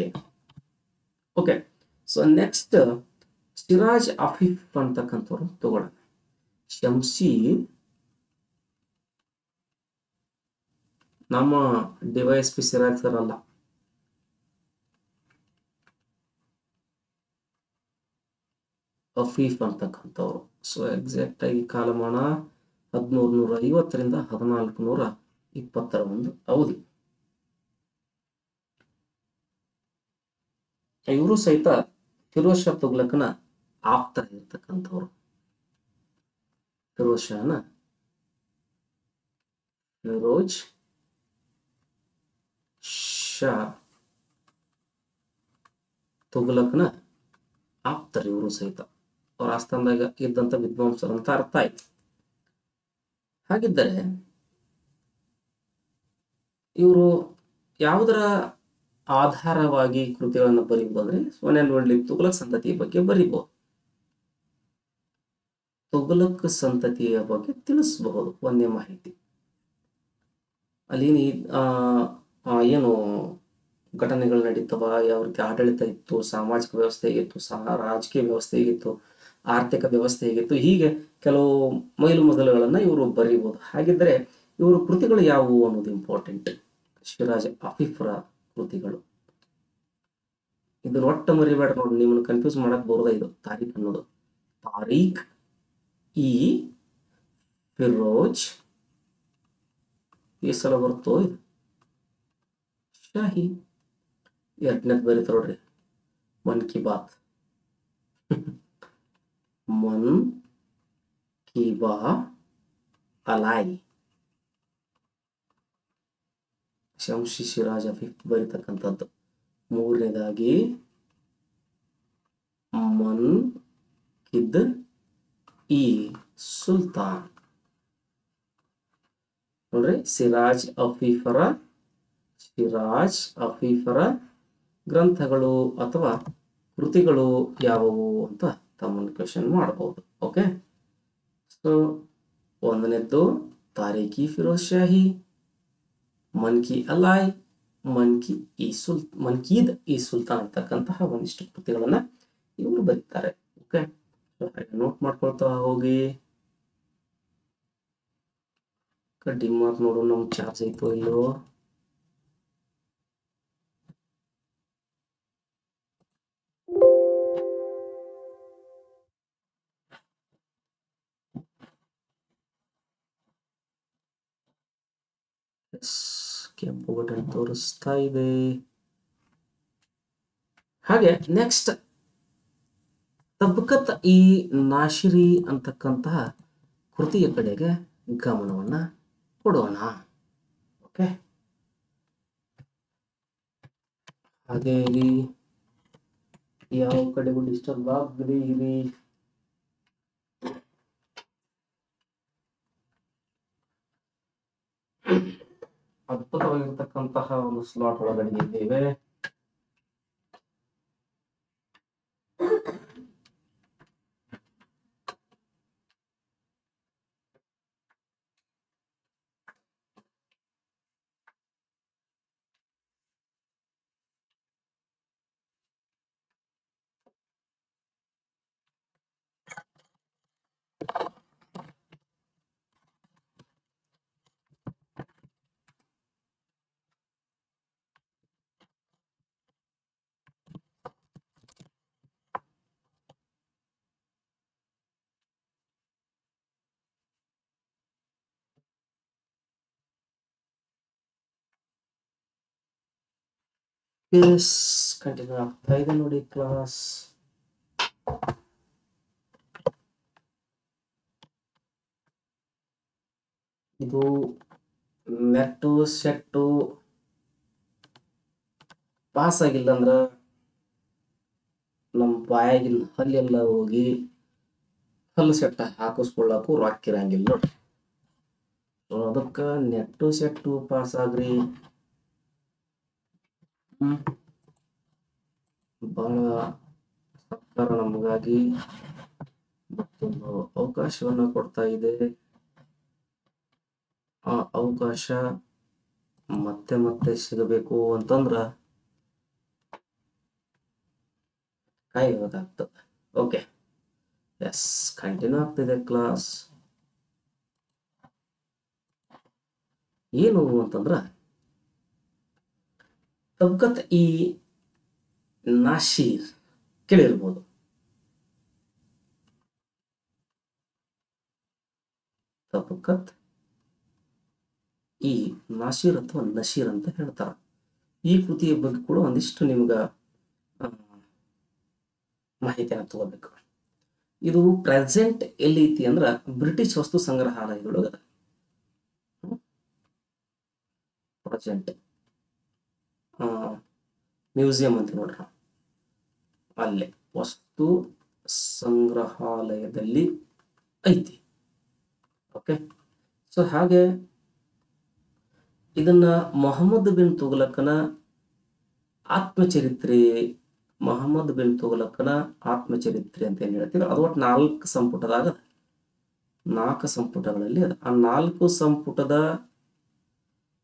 Okay, so next Siraj Afif ಅಂತಕ್ಕಂಥವ್ರು ತಗೊಳ್ಳೋಣ. ಶಂಶೀರ್ ನಮ್ಮ ಡಿವೈಎಸ್ಪಿ ಸಿರಾಜ್ ಸರ್ ಅಲ್ಲ, ಅಫೀಫ್ ಅಂತಕ್ಕಂಥವ್ರು. ಸೊ ಎಕ್ಸಾಕ್ಟ್ ಆಗಿ ಕಾಲಮಾನ 1350 1420 ಒಂದು ಅವಧಿ. ಇವರು ಸಹಿತ ಫಿರೋಜ್ ಶಾ ತುಘಲಕನ ಆಪ್ತರ ಇರ್ತಕ್ಕಂಥವ್ರು. ಫಿರೋಜ್ ಶಾ ತುಘಲಕನ ಆಪ್ತರು ಇವರು ಸಹಿತ. ಅವ್ರ ಆಸ್ಥಾನದಾಗ ಇದ್ದಂತ ವಿದ್ವಾಂಸರು ಅಂತ ಅರ್ಥ ಆಯ್ತು. ಹಾಗಿದ್ದರೆ ಇವರು ಯಾವುದರ ಆಧಾರವಾಗಿ ಕೃತಿಗಳನ್ನು ಬರೀಬಹುದು ಅಂದ್ರೆ ಸೋನೆ ನೋಡ್ಲಿ ತುಘಲಕ್ ಸಂತತಿಯ ಬಗ್ಗೆ ಬರೀಬಹುದು. ತುಘಲಕ್ ಸಂತತಿಯ ಬಗ್ಗೆ ತಿಳಿಸಬಹುದು ಒಂದೇ ಮಾಹಿತಿ. ಅಲ್ಲಿ ಏನು ಘಟನೆಗಳು ನಡೀತವ, ಯಾವ ರೀತಿ ಆಡಳಿತ ಇತ್ತು, ಸಾಮಾಜಿಕ ವ್ಯವಸ್ಥೆ ಹೇಗಿತ್ತು, ರಾಜಕೀಯ ವ್ಯವಸ್ಥೆ ಹೇಗಿತ್ತು, ಆರ್ಥಿಕ ವ್ಯವಸ್ಥೆ ಹೇಗಿತ್ತು, ಹೀಗೆ ಕೆಲವು ಮೈಲು ಮೊದಲುಗಳನ್ನ ಇವರು ಬರೀಬಹುದು. ಹಾಗಿದ್ರೆ ಇವರು ಕೃತಿಗಳು ಯಾವುವು ಅನ್ನೋದು ಇಂಪಾರ್ಟೆಂಟ್. ಸಿರಾಜ್ ಅಫೀಫ್ರ ಕೃತಿಗಳು ಇದನ್ನ ಒಟ್ಟ ಮರಿಬೇಡ ನೋಡಿ, ನಿಮ್ಮನ್ನು ಕನ್ಫ್ಯೂಸ್ ಮಾಡಕ್ ಬರೋದ ಇದು ತಾರೀಖ್ ಅನ್ನೋದು. ತಾರೀಖ್ ಇ ಫಿರೋಜ್ ಈ ಸಲ ಬರ್ತೋ ಇದು ಶಾಹಿ. ಎರಡನೇದ್ ಬರೀತಾರ ನೋಡ್ರಿ, ಮನ್ ಕಿ ಬಾತ್. ಮನ್ ಕಿ ಬಾ ಅಲಾಯ್. ಶಂಶಿ ಸಿರಾಜ್ ಅಫೀಫ್ ಬರೀತಕ್ಕಂಥದ್ದು. ಮೂರನೇದಾಗಿ ಮನ್ ಕಿದ್ ಇ ಸುಲ್ತಾನ್. ನೋಡ್ರಿ, ಸಿರಾಜ್ ಅಫೀಫರ ಗ್ರಂಥಗಳು ಅಥವಾ ಕೃತಿಗಳು ಯಾವುವು ಅಂತ ತಮ್ಮನ್ನು ಕ್ವೆಶ್ಚನ್ ಮಾಡಬಹುದು. ಓಕೆ, ಸೊ ಒಂದನೇದ್ದು ತಾರೀಖಿ ಫಿರೋಜ್ ಶಾಹಿ, ಮನ್ ಕಿ ಅಲಾಯ್, ಮನ್ಕೀದ್ ಇ ಸುಲ್ತಾನ್ ಅಂತಕ್ಕಂತಹ ಒಂದಿಷ್ಟು ಕೃತಿಗಳನ್ನ ಇವರು ಬರೀತಾರೆ. ಓಕೆ, ನೋಟ್ ಮಾಡ್ಕೊಳ್ತಾ ಹೋಗಿ. ಡಿಮ್ ಮಾತ್ ನೋಡು, ನಮ್ ಚಾರ್ಜ್ ಐತೋ ಇಲ್ಲೋ. ಕೆಂಪು ಬಟನ್ ತೋರಿಸ್ತಾ ಇದೆ. ಹಾಗೆ ನೆಕ್ಸ್ಟ್ ತಬ್ಕತ್ ಇ ನಾಶಿರಿ ಅಂತಕ್ಕಂತಹ ಕೃತಿಯ ಕಡೆಗೆ ಗಮನವನ್ನ ಕೊಡೋಣ. ಓಕೆ, ಹಾಗೆ ಯಾವ ಕಡೆಗೂ ಡಿಸ್ಟರ್ಬ್ ಆಗದೆ ಇರಿ. ಅದ್ಭುತವಾಗಿರ್ತಕ್ಕಂತಹ ಒಂದು ಸ್ಲಾಟ್ ಒಳಗಡೆ ಇದ್ದೇವೆ. ಕಂಟಿನ್ಯೂ ಆಗ್ತಾ ಇದೆ ನೋಡಿ ಕ್ಲಾಸ್. ಇದು ನೆಟ್ಟು ಸೆಟ್ಟು ಪಾಸ್ ಆಗಿಲ್ಲ ಅಂದ್ರ ನಮ್ಮ ಬಾಯಾಗಿನ ಹಲ್ಲೆಲ್ಲ ಹೋಗಿ ಹಲ್ಲು ಸೆಟ್ಟ ಹಾಕಿಸ್ಕೊಳ್ಳಕು ರೊಕ್ಕ ಇರಂಗಿಲ್ಲ ನೋಡ್ರಿ. ಅದಕ್ಕ ನೆಟ್ಟು ಸೆಟ್ಟು ಪಾಸ್ ಆಗ್ರಿ. ಬಹಳ ಸರ್ಕಾರ ನಮಗಾಗಿ ಮತ್ತೊಂದು ಅವಕಾಶವನ್ನ ಕೊಡ್ತಾ ಇದೆ. ಆ ಅವಕಾಶ ಮತ್ತೆ ಮತ್ತೆ ಸಿಗಬೇಕು ಅಂತಂದ್ರ ಕಾಯಬೇಕಾಗ್ತದೆ. ಓಕೆ, ಎಸ್, ಕಂಟಿನ್ಯೂ ಆಗ್ತಿದೆ ಕ್ಲಾಸ್. ಏನು ಅಂತಂದ್ರ ತಬ್ಕತ್ ಈ ನಾಶೀರ್ ಕೇಳಿರ್ಬೋದು. ತಬ್ಕತ್ ಈ ನಾಶೀರ್ ಅಥವಾ ನಶೀರ್ ಅಂತ ಹೇಳ್ತಾರ. ಈ ಕೃತಿಯ ಬಗ್ಗೆ ಕೂಡ ಒಂದಿಷ್ಟು ನಿಮ್ಗ ಮಾಹಿತಿಯನ್ನು ತಗೋಬೇಕು. ಇದು ಪ್ರೆಸೆಂಟ್ ಎಲ್ಲಿ ಐತಿ ಅಂದ್ರ ಬ್ರಿಟಿಷ್ ವಸ್ತು ಸಂಗ್ರಹಾಲಯದೊಳಗ. ಪ್ರೆಸೆಂಟ್ ಮ್ಯೂಸಿಯಂ ಅಂತ ನೋಡ್ರಿ, ಅಲ್ಲೇ ವಸ್ತು ಸಂಗ್ರಹಾಲಯದಲ್ಲಿ ಐತಿ. ಓಕೆ, ಸೊ ಹಾಗೆ ಇದನ್ನ ಮೊಹಮ್ಮದ್ ಬಿನ್ ತುಘಲಕನ ಆತ್ಮಚರಿತ್ರೆ, ಮೊಹಮ್ಮದ್ ಬಿನ್ ತುಘಲಕನ ಆತ್ಮಚರಿತ್ರೆ ಅಂತ ಏನ್ ಹೇಳ್ತೀವಿ, ಅದು ಒಟ್ಟು 4 ಸಂಪುಟದಾಗ 4 ಸಂಪುಟಗಳಲ್ಲಿ ಅದ. ಆ 4 ಸಂಪುಟದ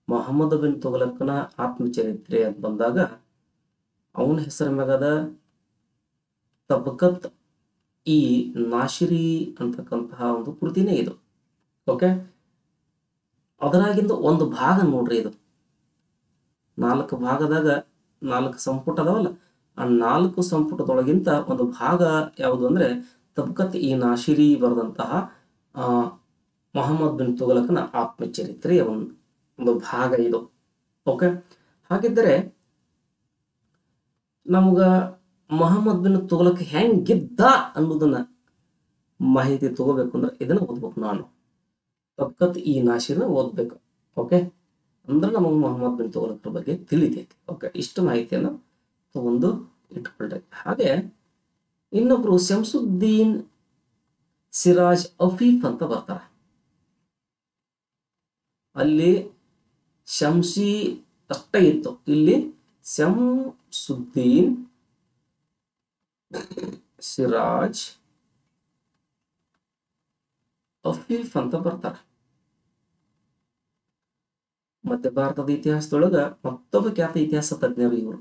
ಮೊಹಮ್ಮದ್ ಬಿನ್ ತುಘಲಕನ ಆತ್ಮಚರಿತ್ರೆ ಅಂತ ಬಂದಾಗ ಅವನ ಹೆಸರ ಮ್ಯಾಗದ ತಬ್ಕತ್ ಈ ನಾಶಿರಿ ಅಂತಕ್ಕಂತಹ ಒಂದು ಕೃತಿನೇ ಇದು. ಓಕೆ, ಅದರಾಗಿಂದ ಒಂದು ಭಾಗ ನೋಡ್ರಿ. ಇದು 4 ಭಾಗದಾಗ 4 ಸಂಪುಟ ಅದಾವಲ್ಲ, ಆ 4 ಸಂಪುಟದೊಳಗಿಂತ ಒಂದು ಭಾಗ ಯಾವುದು ಅಂದ್ರೆ ತಬ್ಕತ್ ಈ ನಾಶಿರಿ ಬರೆದಂತಹ ಮೊಹಮ್ಮದ್ ಬಿನ್ ತುಘಲಕನ ಆತ್ಮಚರಿತ್ರೆಯ ಒಂದು ಭಾಗ ಇದು. ಓಕೆ, ಹಾಗಿದ್ದರೆ ನಮ್ಗ ಮೊಹಮ್ಮದ್ ಬಿನ್ ತುಘಲಕ್ ಹೆಂಗಿದ್ದ ಅನ್ನೋದನ್ನ ಮಾಹಿತಿ ತಗೋಬೇಕು ಅಂದ್ರೆ ಇದನ್ನ ಓದ್ಬೇಕು. ನಾನು ತಬ್ಕತ್ ಈ ನಾಶಿರ್ನ ಓದ್ಬೇಕು. ಓಕೆ, ಅಂದ್ರೆ ನಮಗೆ ಮೊಹಮ್ಮದ್ ಬಿನ್ ತುಘಲಕ್ರ ಬಗ್ಗೆ ತಿಳಿತೈತಿ. ಓಕೆ, ಇಷ್ಟು ಮಾಹಿತಿಯನ್ನು ತಗೊಂಡು ಇಟ್ಕೊಳ್ರಿ. ಹಾಗೆ ಇನ್ನೊಬ್ರು ಶಂಸುದ್ದೀನ್ ಸಿರಾಜ್ ಅಫೀಫ್ ಅಂತ ಬರ್ತಾರ. ಅಲ್ಲಿ ಶಂಸಿ ಅಷ್ಟೇ ಇತ್ತು, ಇಲ್ಲಿ ಶಂಸುದ್ದೀನ್ ಸಿರಾಜ್ ಅಫೀಫ್ ಅಂತ ಬರ್ತಾರ. ಮಧ್ಯ ಭಾರತದ ಇತಿಹಾಸದೊಳಗ ಮತ್ತೊಬ್ಬ ಖ್ಯಾತ ಇತಿಹಾಸ ತಜ್ಞರು ಇವರು.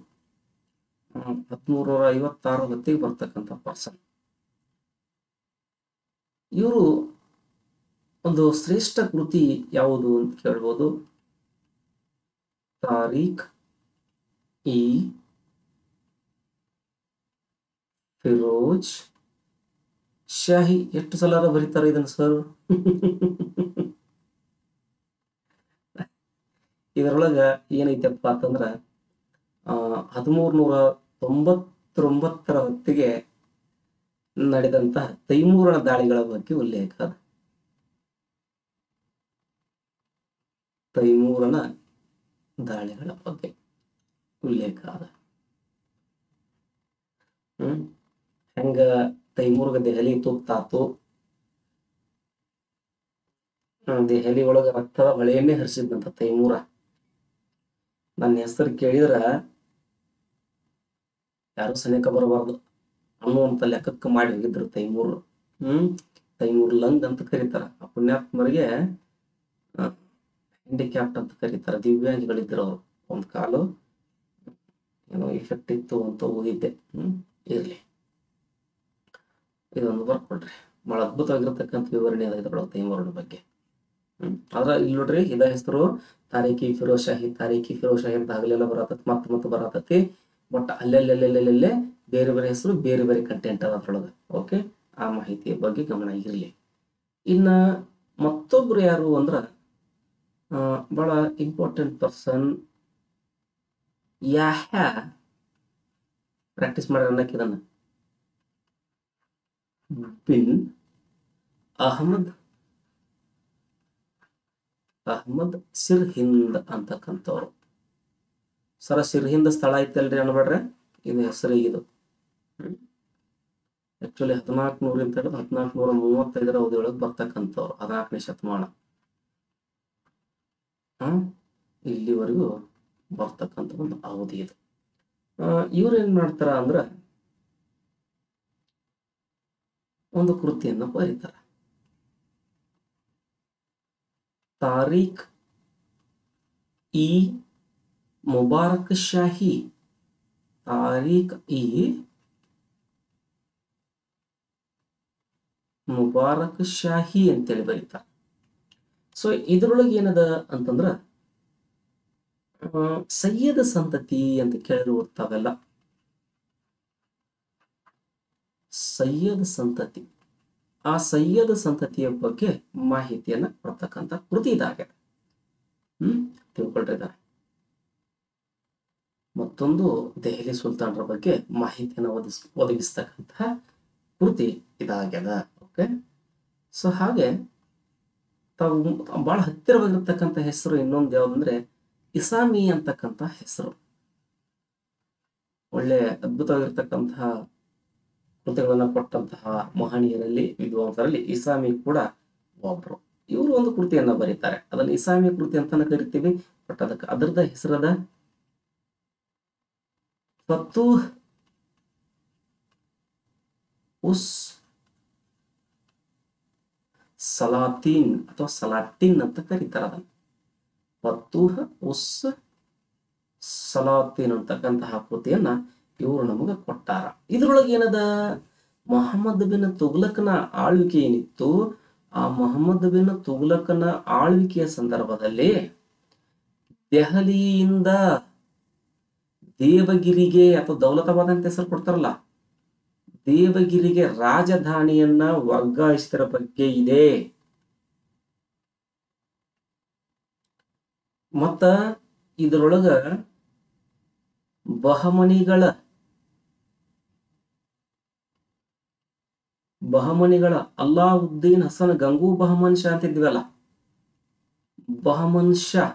1756 ಹೊತ್ತಿಗೆ ಬರ್ತಕ್ಕಂಥ ಪರ್ಸನ್. ಇವರು ಒಂದು ಶ್ರೇಷ್ಠ ಕೃತಿ ಯಾವುದು ಅಂತ ಕೇಳ್ಬೋದು. ತಾರೀಖ್ ಇ ಫಿರೋಜ್ ಶಾಹಿ. ಎಷ್ಟು ಸಲ ಬರೀತಾರೆ ಇದನ್ನ ಸರ್? ಇದರೊಳಗ ಏನೈತಪ್ಪ ಅಂತಂದ್ರ 1399 ಹೊತ್ತಿಗೆ ನಡೆದಂತಹ ತೈಮೂರನ ದಾಳಿಗಳ ಬಗ್ಗೆ ಉಲ್ಲೇಖ ಅದ. ತೈಮೂರನ ದಾಳಿಗಳ ಬಗ್ಗೆ ಉಲ್ಲೇಖ ಅದ. ಹೆಂಗ ತೈಮೂರ್ಗ ದೆಹಲಿ ತುತ್ತಾತು, ದೆಹಲಿ ಒಳಗ ರಕ್ತದ ಹೊಳೆಯನ್ನೇ ಹರಿಸಿದಂತ ತೈಮೂರ. ನನ್ನ ಹೆಸರು ಕೇಳಿದ್ರ ಯಾರು ಸನೇಕ ಬರಬಾರ್ದು ಅನ್ನುವಂತ ಲೆಕ್ಕಕ್ಕೆ ಮಾಡಿ ಹೋಗಿದ್ರು ತೈಮೂರು. ತೈಮೂರ್ ಲಂಗ್ ಅಂತ ಕರೀತಾರ. ಆ ಪುಣ್ಯಾತ್ಮರಿಗೆ ಹ್ಯಾಂಡಿಕ್ಯಾಪ್ಟ್ ಅಂತ ಕರೀತಾರ. ದಿವ್ಯಾಂಗಿಗಳಿದ್ರು ಅವ್ರು. ಒಂದ್ ಕಾಲು ಏನೋ ಇಫೆಕ್ಟ್ ಇತ್ತು ಅಂತ ಓದಿದ್ದೆ. ಇರ್ಲಿ, ಇದೊಂದು ಬರ್ಕೊಡ್ರಿ. ಬಹಳ ಅದ್ಭುತವಾಗಿರ್ತಕ್ಕಂಥ ವಿವರಣೆ ಅದ ಇದ್ರೊಳಗೆ ತೈಮೂರನ ಬಗ್ಗೆ. ಆದ್ರ ಇಲ್ಲಿ ನೋಡ್ರಿ, ಇದ ಹೆಸರು ತಾರೀಖಿ ಫಿರೋಜ್ ಶಾಹಿ ಅಂತ ಹಗಲೆಲ್ಲ ಬರತತಿ, ಮತ್ತೆ ಬರತತಿ. ಬಟ್ ಅಲ್ಲೆಲ್ಲೆಲ್ಲೆಲ್ಲೆಲ್ಲೆ ಬೇರೆ ಬೇರೆ ಹೆಸರು, ಬೇರೆ ಬೇರೆ ಕಂಟೆಂಟ್ ಅದ ಅದ್ರೊಳಗೆ. ಓಕೆ, ಆ ಮಾಹಿತಿಯ ಬಗ್ಗೆ ಗಮನ ಇರಲಿ. ಇನ್ನ ಮತ್ತೊಬ್ರು ಯಾರು ಅಂದ್ರ ಬಹಳ ಇಂಪಾರ್ಟೆಂಟ್ ಪರ್ಸನ್, ಯಾಹ್ಯಾ. ಪ್ರಾಕ್ಟೀಸ್ ಮಾಡಿ ಅನ್ನಕ್ಕಿದನ್ನ ಬಿನ್ ಅಹ್ಮದ್ ಸಿರ್ಹಿಂದ್ ಅಂತಕ್ಕಂಥವ್ರು. ಸರ ಸಿರ್ಹಿಂದ್ ಸ್ಥಳ ಐತಲ್ರಿ ಅನ್ಬೇಡ್ರೆ, ಇದು ಹೆಸರಿಗಿದು. ಆಕ್ಚುಲಿ 1400 ಅಂತ ಹೇಳಿದ್ರೆ 1435 ಅವಧಿಯೊಳಗೆ ಬರ್ತಕ್ಕಂಥವ್ರು, 14ನೇ ಶತಮಾನ ಇಲ್ಲಿವರೆಗೂ ಬರ್ತಕ್ಕಂಥ ಒಂದು ಅವಧಿ ಇದು. ಇವ್ರು ಏನ್ ಮಾಡ್ತಾರ ಅಂದ್ರ ಒಂದು ಕೃತಿಯನ್ನ ಬರೀತಾರ. ತಾರೀಖ್ ಇ ಮುಬಾರಕ್ ಶಾಹಿ, ತಾರೀಖ್ ಇ ಮುಬಾರಕ್ ಶಾಹಿ ಅಂತೇಳಿ ಬರೀತಾರ. ಸೊ ಇದ್ರೊಳಗೆ ಏನದ ಅಂತಂದ್ರ ಸಯ್ಯದ ಸಂತತಿ ಅಂತ ಕೇಳಿರ್ತಾವೆಲ್ಲ. ಸಯ್ಯದ ಸಂತತಿ, ಆ ಸಯ್ಯದ ಸಂತತಿಯ ಬಗ್ಗೆ ಮಾಹಿತಿಯನ್ನ ಕೊಡ್ತಕ್ಕಂಥ ಕೃತಿ ಇದಾಗಿದೆ. ತಿಳ್ಕೊಳ್ರಿ. ಮತ್ತೊಂದು ದೆಹಲಿ ಸುಲ್ತಾನರ ಬಗ್ಗೆ ಮಾಹಿತಿಯನ್ನು ಒದಗಿಸ್ತಕ್ಕಂತಹ ಕೃತಿ ಇದಾಗ್ಯದ. ಓಕೆ, ಸೊ ಹಾಗೆ ತಾವು ಬಹಳ ಹತ್ತಿರವಾಗಿರ್ತಕ್ಕಂಥ ಹೆಸರು ಇನ್ನೊಂದು ಯಾವ್ದಂದ್ರೆ ಇಸಾಮಿ ಅಂತಕ್ಕಂಥ ಹೆಸರು. ಒಳ್ಳೆ ಅದ್ಭುತವಾಗಿರ್ತಕ್ಕಂತಹ ಕೃತಿಗಳನ್ನ ಕೊಟ್ಟಂತಹ ಮಹನೀಯರಲ್ಲಿ, ವಿದ್ವಾಂಸರಲ್ಲಿ ಇಸಾಮಿ ಕೂಡ ಒಬ್ರು. ಇವರು ಒಂದು ಕೃತಿಯನ್ನ ಬರೀತಾರೆ, ಅದನ್ನ ಇಸಾಮಿ ಕೃತಿ ಅಂತಾನೆ ಕರಿತೀವಿ. ಬಟ್ ಅದಕ್ಕೆ ಅದರದ ಹೆಸರದ ಫತೂಹ್ ಉಸ್ ಸಲಾತೀನ್ ಅಥವಾ ಸಲಾಟಿನ್ ಅಂತ ಕರೀತಾರ. ಅದನ್ನ ಫತೂಹ್ ಉಸ್ ಸಲಾತೀನ್ ಅಂತಕ್ಕಂತಹ ಕೃತಿಯನ್ನ ಇವರು ನಮಗ ಕೊಟ್ಟಾರ. ಇದ್ರೊಳಗೆ ಏನದ, ಮೊಹಮ್ಮದ್ ಬಿನ್ ತುಗ್ಲಕ್ನ ಆಳ್ವಿಕೆ ಏನಿತ್ತು, ಆ ಮೊಹಮ್ಮದ್ ಬಿನ್ ತುಗ್ಲಕ್ನ ಆಳ್ವಿಕೆಯ ಸಂದರ್ಭದಲ್ಲಿ ದೆಹಲಿಯಿಂದ ದೇವಗಿರಿಗೆ ಅಥವಾ ದೌಲತಾಬಾದ್ ಅಂತ ಹೆಸರು ಕೊಡ್ತಾರಲ್ಲ, ದೇವಗಿರಿಗೆ ರಾಜಧಾನಿಯನ್ನ ವರ್ಗಾಯಿಸಿದರ ಬಗ್ಗೆ ಇದೆ. ಮತ್ತ ಇದರೊಳಗ ಬಹಮನಿಗಳ ಅಲ್ಲಾವುದ್ದೀನ್ ಹಸನ್ ಗಂಗೂ ಬಹಮನ್ ಶಾ ಅಂತ ಇದ್ವಲ್ಲ, ಬಹಮನ್ ಶಾ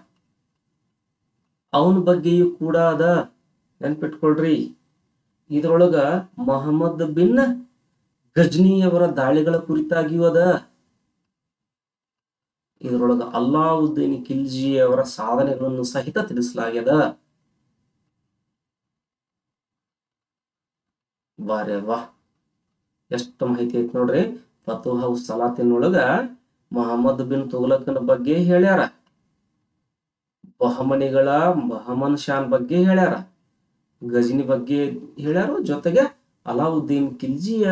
ಅವನ ಬಗ್ಗೆಯೂ ಕೂಡ ಅದ, ನೆನ್ಪಿಟ್ಕೊಳ್ರಿ. ಇದ್ರೊಳಗ ಮೊಹಮ್ಮದ್ ಬಿನ್ ಗಜ್ನಿಯವರ ದಾಳಿಗಳ ಕುರಿತಾಗಿಯೂ ಅದ. ಇದರೊಳಗ ಅಲ್ಲಾವುದ್ದೀನ್ ಖಿಲ್ಜಿ ಅವರ ಸಾಧನೆಗಳನ್ನು ಸಹಿತ ತಿಳಿಸಲಾಗ್ಯದ. ಬಾರೆ ವಾ, ಎಷ್ಟು ಮಾಹಿತಿ ಐತಿ ನೋಡ್ರಿ. ಫತೂಹ್ ಉಸ್ ಸಲಾತೀನ್ ಒಳಗ ಮೊಹಮ್ಮದ್ ಬಿನ್ ತುಗ್ಲಕನ ಬಗ್ಗೆ ಹೇಳ್ಯಾರ, ಬಹಮನ್ ಶಾನ್ ಬಗ್ಗೆ ಹೇಳ್ಯಾರ, ಗಜ್ನಿ ಬಗ್ಗೆ ಹೇಳ್ಯಾರ, ಜೊತೆಗೆ ಅಲಾವುದ್ದೀನ್ ಖಿಲ್ಜಿಯ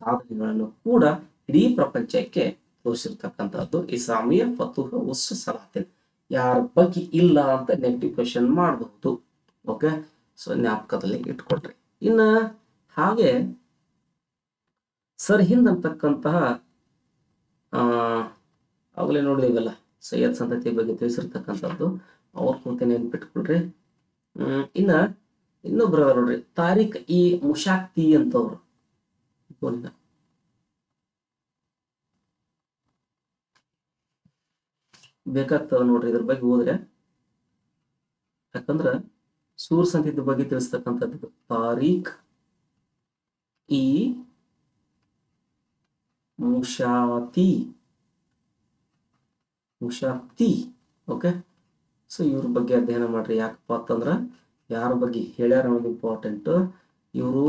ಸಾಧನೆಗಳನ್ನು ಕೂಡ ಇಡೀ ಪ್ರಪಂಚಕ್ಕೆ ತೋರಿಸಿರ್ತಕ್ಕಂಥದ್ದು ಇಸಾಮಿಯ ಫತೂಹ್ ಉಸ್ ಸಲಾತೀನ್. ಯಾರ ಬಗ್ಗೆ ಇಲ್ಲ ಅಂತ ನೆಗೆಟಿವ್ ಕ್ವೆಶನ್ ಮಾಡಬಹುದು. ಓಕೆ, ಸೊ ಜ್ಞಾಪಕದಲ್ಲಿ ಇಟ್ಕೊಳ್ರಿ. ಇನ್ನ ಹಾಗೆ ಸರ್ಹಿಂದ್ ಅಂತಕ್ಕಂತಹ ಅವಾಗಲೇ ನೋಡಿದೀವಲ್ಲ, ಸೈಯದ್ ಸಂತತಿ ಬಗ್ಗೆ ತಿಳಿಸಿರ್ತಕ್ಕಂಥದ್ದು, ಅವ್ರ ಕುರಿತು ನೆನ್ಪಿಟ್ಕೊಳ್ರಿ. ಇನ್ನೊಬ್ರು ನೋಡ್ರಿ, ತಾರಿಕ್ ಇ ಮುಶಾಕ್ತಿ ಅಂತವ್ರು. ಬೇಕಾಗ್ತದ ನೋಡ್ರಿ ಇದ್ರ ಬಗ್ಗೆ ಹೋದ್ರೆ, ಯಾಕಂದ್ರ ಸೂರ್ ಸಂತತಿ ಬಗ್ಗೆ ತಿಳಿಸ್ತಕ್ಕಂಥದ್ದು. ತಾರೀಕ್ ಇ ಮುಶಾಕ್ತಿ. ಓಕೆ, ಸೊ ಇವ್ರ ಬಗ್ಗೆ ಅಧ್ಯಯನ ಮಾಡ್ರಿ. ಯಾಕಪ್ಪ ಅಂತಂದ್ರ ಯಾರ ಬಗ್ಗೆ ಹೇಳ್ಯಾರ ಅನ್ನೋದು ಇಂಪಾರ್ಟೆಂಟ್. ಇವರು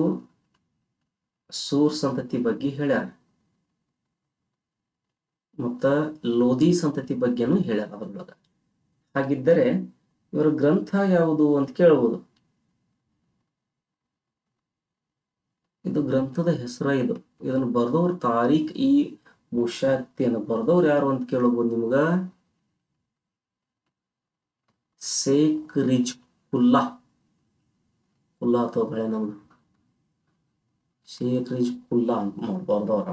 ಸೂರ್ ಸಂತತಿ ಬಗ್ಗೆ ಹೇಳ್ಯಾರ ಮತ್ತ ಲೋಧಿ ಸಂತತಿ ಬಗ್ಗೆನೂ ಹೇಳ್ಯಾರ ಅದ್ರೊಳಗ. ಹಾಗಿದ್ದರೆ ಇವರ ಗ್ರಂಥ ಯಾವುದು ಅಂತ ಕೇಳ್ಬೋದು. ಇದು ಗ್ರಂಥದ ಹೆಸರ. ಇದನ್ನು ಬರ್ದವ್ರ ತಾರೀಖ್, ಈ ಮುಷಾಕ್ತಿಯನ್ನು ಬರ್ದವ್ರು ಯಾರು ಅಂತ ಕೇಳಬಹುದು ನಿಮ್ಗ. ಶೇಖ್ ರಿಜ್ ಕುಲ್ಲಾ ಅಥವಾ ಬಳೆ ನಮ್ದು ಶೇಖ್ ರಿಜ್ ಕುಲ್ಲಾ ಅಂತ ಬರ್ದವ್ರ.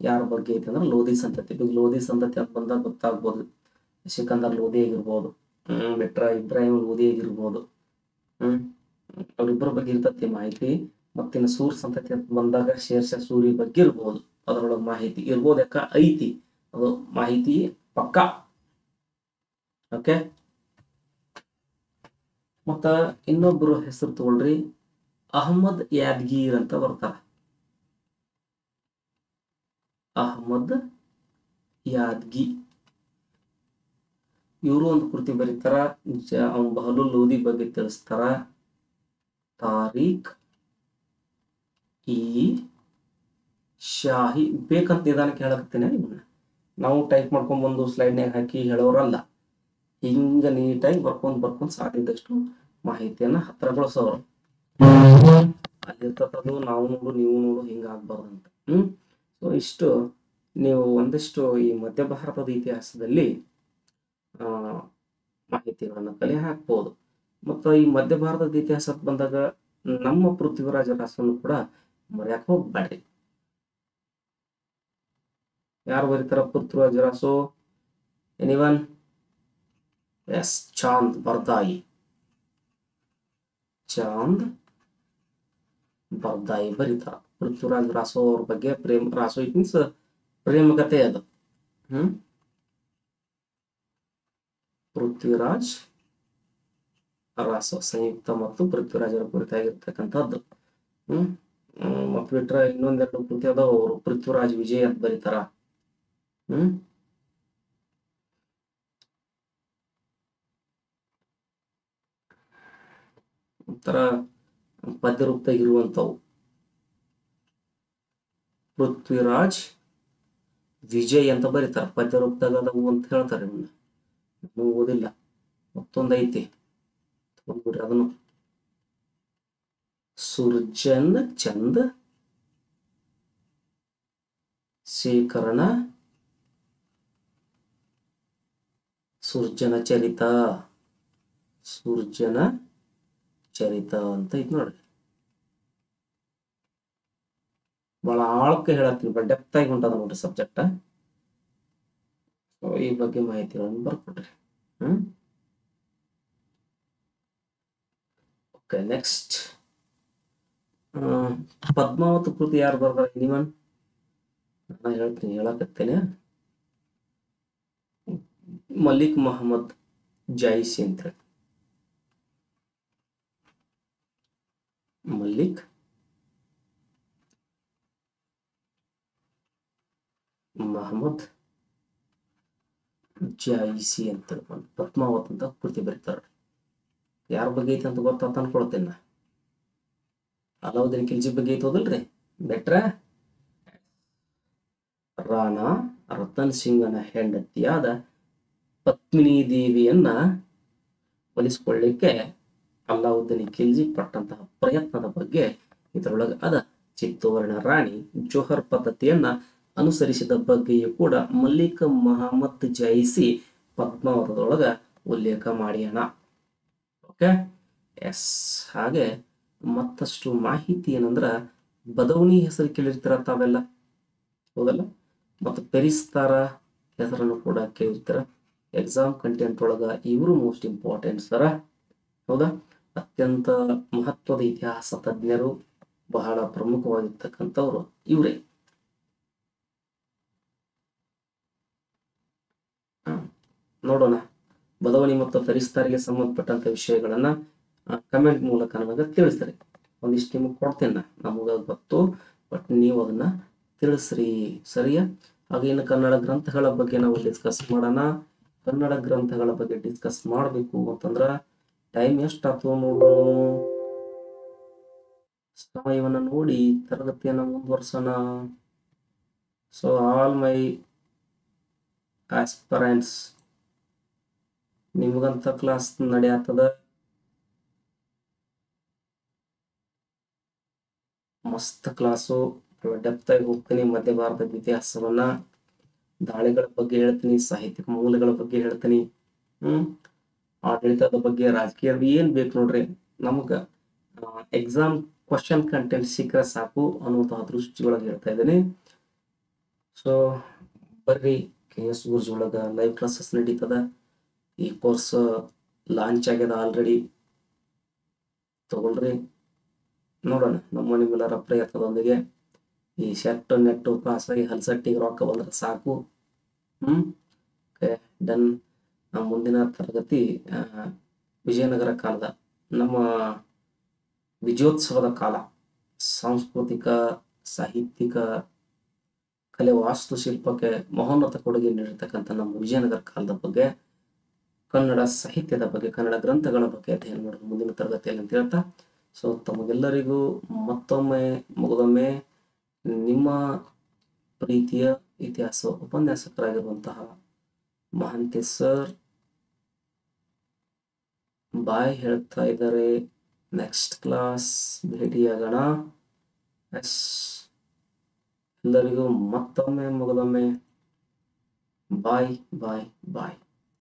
ಯಾರ ಬಗ್ಗೆ ಐತಿ ಅಂದ್ರೆ ಲೋಧಿ ಸಂತತಿ. ಲೋಧಿ ಸಂತತಿ ಅಂತ ಬಂದಾಗ ಗೊತ್ತಾಗ್ಬೋದು. ಸಿಕಂದರ್ ಲೋಧಿ ಆಗಿರ್ಬೋದು, ಇಬ್ರಾಹಿಂ ಲೋಧಿ ಆಗಿರ್ಬೋದು. ಅವ್ರಿಬ್ಬರ ಬಗ್ಗೆ ಇರ್ತತಿ ಮಾಹಿತಿ. ಮತ್ತಿನ ಸೂರ್ ಸಂತತಿ ಅಂತ ಬಂದಾಗ ಶೇರ್ಷಾ ಸೂರಿ ಬಗ್ಗೆ ಇರ್ಬೋದು. ಅದರೊಳಗೆ ಮಾಹಿತಿ ಇರ್ಬೋದು. ಯಾಕ ಐತಿ ಅದು ಮಾಹಿತಿ ಪಕ್ಕಾ. ಓಕೆ. ಮತ್ತ ಇನ್ನೊಬ್ರು ಹೆಸರು ತಗೊಳ್ರಿ, ಅಹಮದ್ ಯಾದ್ಗೀರ್ ಅಂತ ಬರ್ತಾರ. ಅಹಮದ್ ಯಾದ್ಗಿ ಇವರು ಒಂದು ಕೃತಿ ಬರೀತಾರ. ಬಹಲೂಲ್ ಲೋಧಿ ಬಗ್ಗೆ ತಿಳಿಸ್ತಾರ. ತಾರೀಖ್ ಈ ಶಾಹಿ. ಬೇಕಂತ ನಿಧಾನಕ್ಕೆ ಹೇಳಕತ್ತೇನೆ. ನಾವು ಟೈಪ್ ಮಾಡ್ಕೊಂಡ್ ಬಂದು ಸ್ಲೈಡ್ನಾಗ ಹಾಕಿ ಹೇಳೋರಲ್ಲ. ಹಿಂಗ ನೀಟಾಗಿ ಬರ್ಕೊಂಡ್ ಸಾಧ್ಯದಷ್ಟು ಮಾಹಿತಿಯನ್ನ ಹತ್ರಗೊಳಿಸೋರು. ಅಲ್ಲಿರ್ತದ್ದು ನಾವು ನೋಡು ನೀವು ನೋಡು ಹಿಂಗ ಆಗ್ಬಾರ್ದಂತ. ಸೊ ಇಷ್ಟು ನೀವು ಒಂದಿಷ್ಟು ಈ ಮಧ್ಯ ಭಾರತದ ಇತಿಹಾಸದಲ್ಲಿ ಮಾಹಿತಿಗಳನ್ನ ಕಲೆ ಹಾಕ್ಬಹುದು. ಮತ್ತು ಈ ಮಧ್ಯ ಭಾರತದ ಇತಿಹಾಸಕ್ಕೆ ಬಂದಾಗ ನಮ್ಮ ಪೃಥ್ವಿರಾಜ ರಾಸನ್ನು ಕೂಡ ಮರ್ಯಾಕ ಹೋಗ್ಬೇಡ್ರಿ. ಯಾರು ಬರೀತಾರ ಪೃಥ್ವಿರಾಜ ರಾಸು? ಎನಿವನ್? ಎಸ್, ಚಾಂದ್ ಬರ್ದಾಯಿ. ಚಾಂದ್ ಬರ್ದಾಯಿ ಬರೀತಾರ ಪೃಥ್ವಿರಾಜ್ ರಾಸು ಅವ್ರ ಬಗ್ಗೆ. ರಾಸು ಇಟ್ ಮೀನ್ಸ್ ಪ್ರೇಮ ಕಥೆ ಅದು. ಪೃಥ್ವಿರಾಜ್ ರಾಸು ಸಂಯುಕ್ತ ಮತ್ತು ಪೃಥ್ವಿರಾಜರ ಕುರಿತಾಗಿರ್ತಕ್ಕಂಥದ್ದು. ಮತ್ ಬಿಟ್ರ ಇನ್ನೊಂದೆರಡು ಕೃತಿ ಅದಾವ. ಅವರು ಪೃಥ್ವಿರಾಜ್ ವಿಜಯ್ ಅಂತ ಬರೀತಾರ. ಒಂಥರ ಪದ್ಯ ರೂಪದಾಗಿರುವಂತವು. ಪೃಥ್ವಿರಾಜ್ ವಿಜಯ್ ಅಂತ ಬರೀತಾರ. ಪದ್ಯ ರೂಪದಾಗ ಅದಾವು ಅಂತ ಹೇಳ್ತಾರೆ. ನಾನು ಓದಿಲ್ಲ. ಮತ್ತೊಂದೈತಿ ತಗೊಂಡ್ಬಿಡ್ರಿ ಅದನ್ನು. ಸುರ್ಜನ್ ಚಂದ್ ಶೇಖರಣ ಸುರ್ಜನ ಚರಿತ. ಸುರ್ಜನ ಚರಿತ ಅಂತ ಐತಿ ನೋಡ್ರಿ. ಬಹಳ ಆಳಕ್ಕೆ ಹೇಳತ್ತೀನಿ, ಬಟ್ ಡೆಪ್ತ್ ಆಗಿ ಹೊಂಟದ ನೋಡ್ರಿ ಸಬ್ಜೆಕ್ಟ್. ಈ ಬಗ್ಗೆ ಮಾಹಿತಿಗಳನ್ನು ಬರ್ಕೊಡ್ರಿ. ಓಕೆ, ನೆಕ್ಸ್ಟ್ ಪದ್ಮಾವತ್ ಕೃತಿ ಯಾರು ಬರ್ದಾರ? ನಿಮನ್ ನಾನು ಹೇಳ್ತೀನಿ, ಹೇಳಕತ್ತೇನೆ. ಮಲಿಕ್ ಮೊಹಮ್ಮದ್ ಜಾಯಿಸಿ ಅಂತ ಹೇಳಿ. ಮಲಿಕ್ ಮೊಹಮ್ಮದ್ ಜಾಯಿಸಿ ಅಂತ ಹೇಳ್ಕೊಂಡು ಪದ್ಮಾವತ್ ಅಂತ ಕೃತಿ ಬರೀತಾರ. ಯಾರ ಬಗ್ಗೆ ಐತಿ ಅಂತ ಗೊತ್ತಾತ ಅನ್ಕೊಳ್ತೇನೆ. ಅಲಾವುದ್ದೀನ್ ಖಿಲ್ಜಿ ಬಗ್ಗೆ ಐತಿ ಹೋದಲ್ರಿ. ಬೆಟ್ರ ರಾಣಾ ರತನ್ ಸಿಂಗನ ಹೆಂಡತಿಯಾದ ಪದ್ಮಿನಿ ದೇವಿಯನ್ನ ಒಲಿಸಿಕೊಳ್ಳಿಕ್ಕೆ ಅಲಾವುದ್ದೀನ್ ಖಿಲ್ಜಿ ಪಟ್ಟಂತಹ ಪ್ರಯತ್ನದ ಬಗ್ಗೆ ಇದರೊಳಗೆ ಅದ. ಚಿತ್ತೋರ್ಣ ರಾಣಿ ಜೋಹರ್ ಪದ್ಧತಿಯನ್ನ ಅನುಸರಿಸಿದ ಬಗ್ಗೆಯೂ ಕೂಡ ಮಲ್ಲಿಕ್ ಮೊಹಮ್ಮದ್ ಜಾಯಿಸಿ ಪದ್ಮಾವತದೊಳಗ ಉಲ್ಲೇಖ ಮಾಡ್ಯಾನ. Okay, yes. ಹಾಗೆ ಮತ್ತಷ್ಟು ಮಾಹಿತಿ ಏನಂದ್ರ, ಬದೌನಿ ಹೆಸರು ಕೇಳಿರ್ತೀರ ತಾವೆಲ್ಲ, ಹೌದಲ್ಲ? ಮತ್ತು ಪೆರಿಸ್ತಾರ ಹೆಸರನ್ನು ಕೂಡ ಕೇಳಿರ್ತೀರ. ಎಕ್ಸಾಮ್ ಕಂಟೆಂಟ್ ಒಳಗ ಇವರು ಮೋಸ್ಟ್ ಇಂಪಾರ್ಟೆಂಟ್ ಸರ, ಹೌದಾ? ಅತ್ಯಂತ ಮಹತ್ವದ ಇತಿಹಾಸ ತಜ್ಞರು, ಬಹಳ ಪ್ರಮುಖವಾಗಿರ್ತಕ್ಕಂಥವ್ರು ಇವರೇ. ನೋಡೋಣ, ಬದವಣಿ ಮತ್ತು ಫೆರಿಸ್ತಾರಿಗೆ ಸಂಬಂಧಪಟ್ಟಂತ ವಿಷಯಗಳನ್ನ ಕಮೆಂಟ್ ಮೂಲಕ ನನಗೆ ತಿಳಿಸ್ರಿ. ಒಂದಿಷ್ಟು ನಿಮಗೆ ಕೊಡ್ತೇನೆ, ನಮಗ ಗೊತ್ತು, ಬಟ್ ನೀವು ಅದನ್ನ ತಿಳಿಸ್ರಿ, ಸರಿಯಾ? ಹಾಗೆ ಇನ್ನು ಕನ್ನಡ ಗ್ರಂಥಗಳ ಬಗ್ಗೆ ನಾವು ಡಿಸ್ಕಸ್ ಮಾಡೋಣ. ಕನ್ನಡ ಗ್ರಂಥಗಳ ಬಗ್ಗೆ ಡಿಸ್ಕಸ್ ಮಾಡಬೇಕು ಅಂತಂದ್ರ ಟೈಮ್ ಎಷ್ಟಾಯ್ತು ನೋಡು, ಸಮಯವನ್ನು ನೋಡಿ ತರಗತಿಯನ್ನು ಮುಂದುವರ್ಸೋಣ. ಸೊ ಆಲ್ ಮೈ ಆಸ್ಪರೆಂಟ್ಸ್, ನಿಮ್ಗಂತ ಕ್ಲಾಸ್ ನಡೆಯತ್ತದ, ಮಸ್ತ್ ಕ್ಲಾಸು. ಡೆಪ್ತ್ ಆಗಿ ಹೋಗ್ತೀನಿ. ಮಧ್ಯ ಭಾರತದ ಇತಿಹಾಸವನ್ನ, ದಾಳಿಗಳ ಬಗ್ಗೆ ಹೇಳ್ತೀನಿ, ಸಾಹಿತ್ಯಿಕ ಮೂಲಗಳ ಬಗ್ಗೆ ಹೇಳ್ತೀನಿ, ಆಡಳಿತದ ಬಗ್ಗೆ, ರಾಜಕೀಯದ ಏನ್ ಬೇಕು ನೋಡ್ರಿ. ನಮಗ ಎಕ್ಸಾಮ್ ಕ್ವಶನ್ ಕಂಟೆಂಟ್ ಸಿಕ್ಕರೆ ಸಾಕು ಅನ್ನುವಂತಹ ದೃಷ್ಟಿಯೊಳಗೆ ಹೇಳ್ತಾ ಇದ್ದೀನಿ. ಸೊ ಬರ್ರಿ, KS ಗುರುಜಿ ಒಳಗ ಲೈವ್ ಕ್ಲಾಸಸ್ ನಡೀತದ. ಈ ಕೋರ್ಸ್ ಲಾಂಚ್ ಆಗ್ಯದ ಆಲ್ರೆಡಿ, ತಗೊಳ್ರಿ, ನೋಡೋಣ. ನಮ್ಮ ನಿಮ್ಮೆಲ್ಲರ ಪ್ರಯತ್ನದೊಂದಿಗೆ ಈ ಶೆಟ್ ನೆಟ್ಟು ಪಾಸಾಗಿ ಹಲ್ಸಟ್ಟಿಗೆ ರೊಕ್ಕ ಬಂದ್ರೆ ಸಾಕು. Okay done. ಮುಂದಿನ ತರಗತಿ ವಿಜಯನಗರ ಕಾಲದ, ನಮ್ಮ ವಿಜಯೋತ್ಸವದ ಕಾಲ, ಸಾಂಸ್ಕೃತಿಕ, ಸಾಹಿತ್ಯಿಕ, ಕಲೆ, ವಾಸ್ತುಶಿಲ್ಪಕ್ಕೆ ಮಹೋನ್ನತ ಕೊಡುಗೆ ನೀಡಿರ್ತಕ್ಕಂಥ ನಮ್ಮ ವಿಜಯನಗರ ಕಾಲದ ಬಗ್ಗೆ, ಕನ್ನಡ ಸಾಹಿತ್ಯದ ಬಗ್ಗೆ, ಕನ್ನಡ ಗ್ರಂಥಗಳ ಬಗ್ಗೆ ಅಧ್ಯಯನ ಮಾಡೋದು ಮುಂದಿನ ತರಗತಿಯಲ್ಲಿ ಅಂತ ಹೇಳ್ತಾ, ಸೊ ತಮಗೆಲ್ಲರಿಗೂ ಮತ್ತೊಮ್ಮೆ ಮುಗಿದೊಮ್ಮೆ ನಿಮ್ಮ ಪ್ರೀತಿಯ ಇತಿಹಾಸ ಉಪನ್ಯಾಸಕರಾಗಿರುವಂತಹ ಮಹಾಂತೇಶ್ ಸರ್ ಬಾಯ್ ಹೇಳ್ತಾ ಇದ್ದಾರೆ. ನೆಕ್ಸ್ಟ್ ಕ್ಲಾಸ್ ಭೇಟಿಯಾಗೋಣ. ಎಲ್ಲರಿಗೂ ಮತ್ತೊಮ್ಮೆ ಮುಗಿದೊಮ್ಮೆ ಬಾಯ್ ಬಾಯ್ ಬಾಯ್.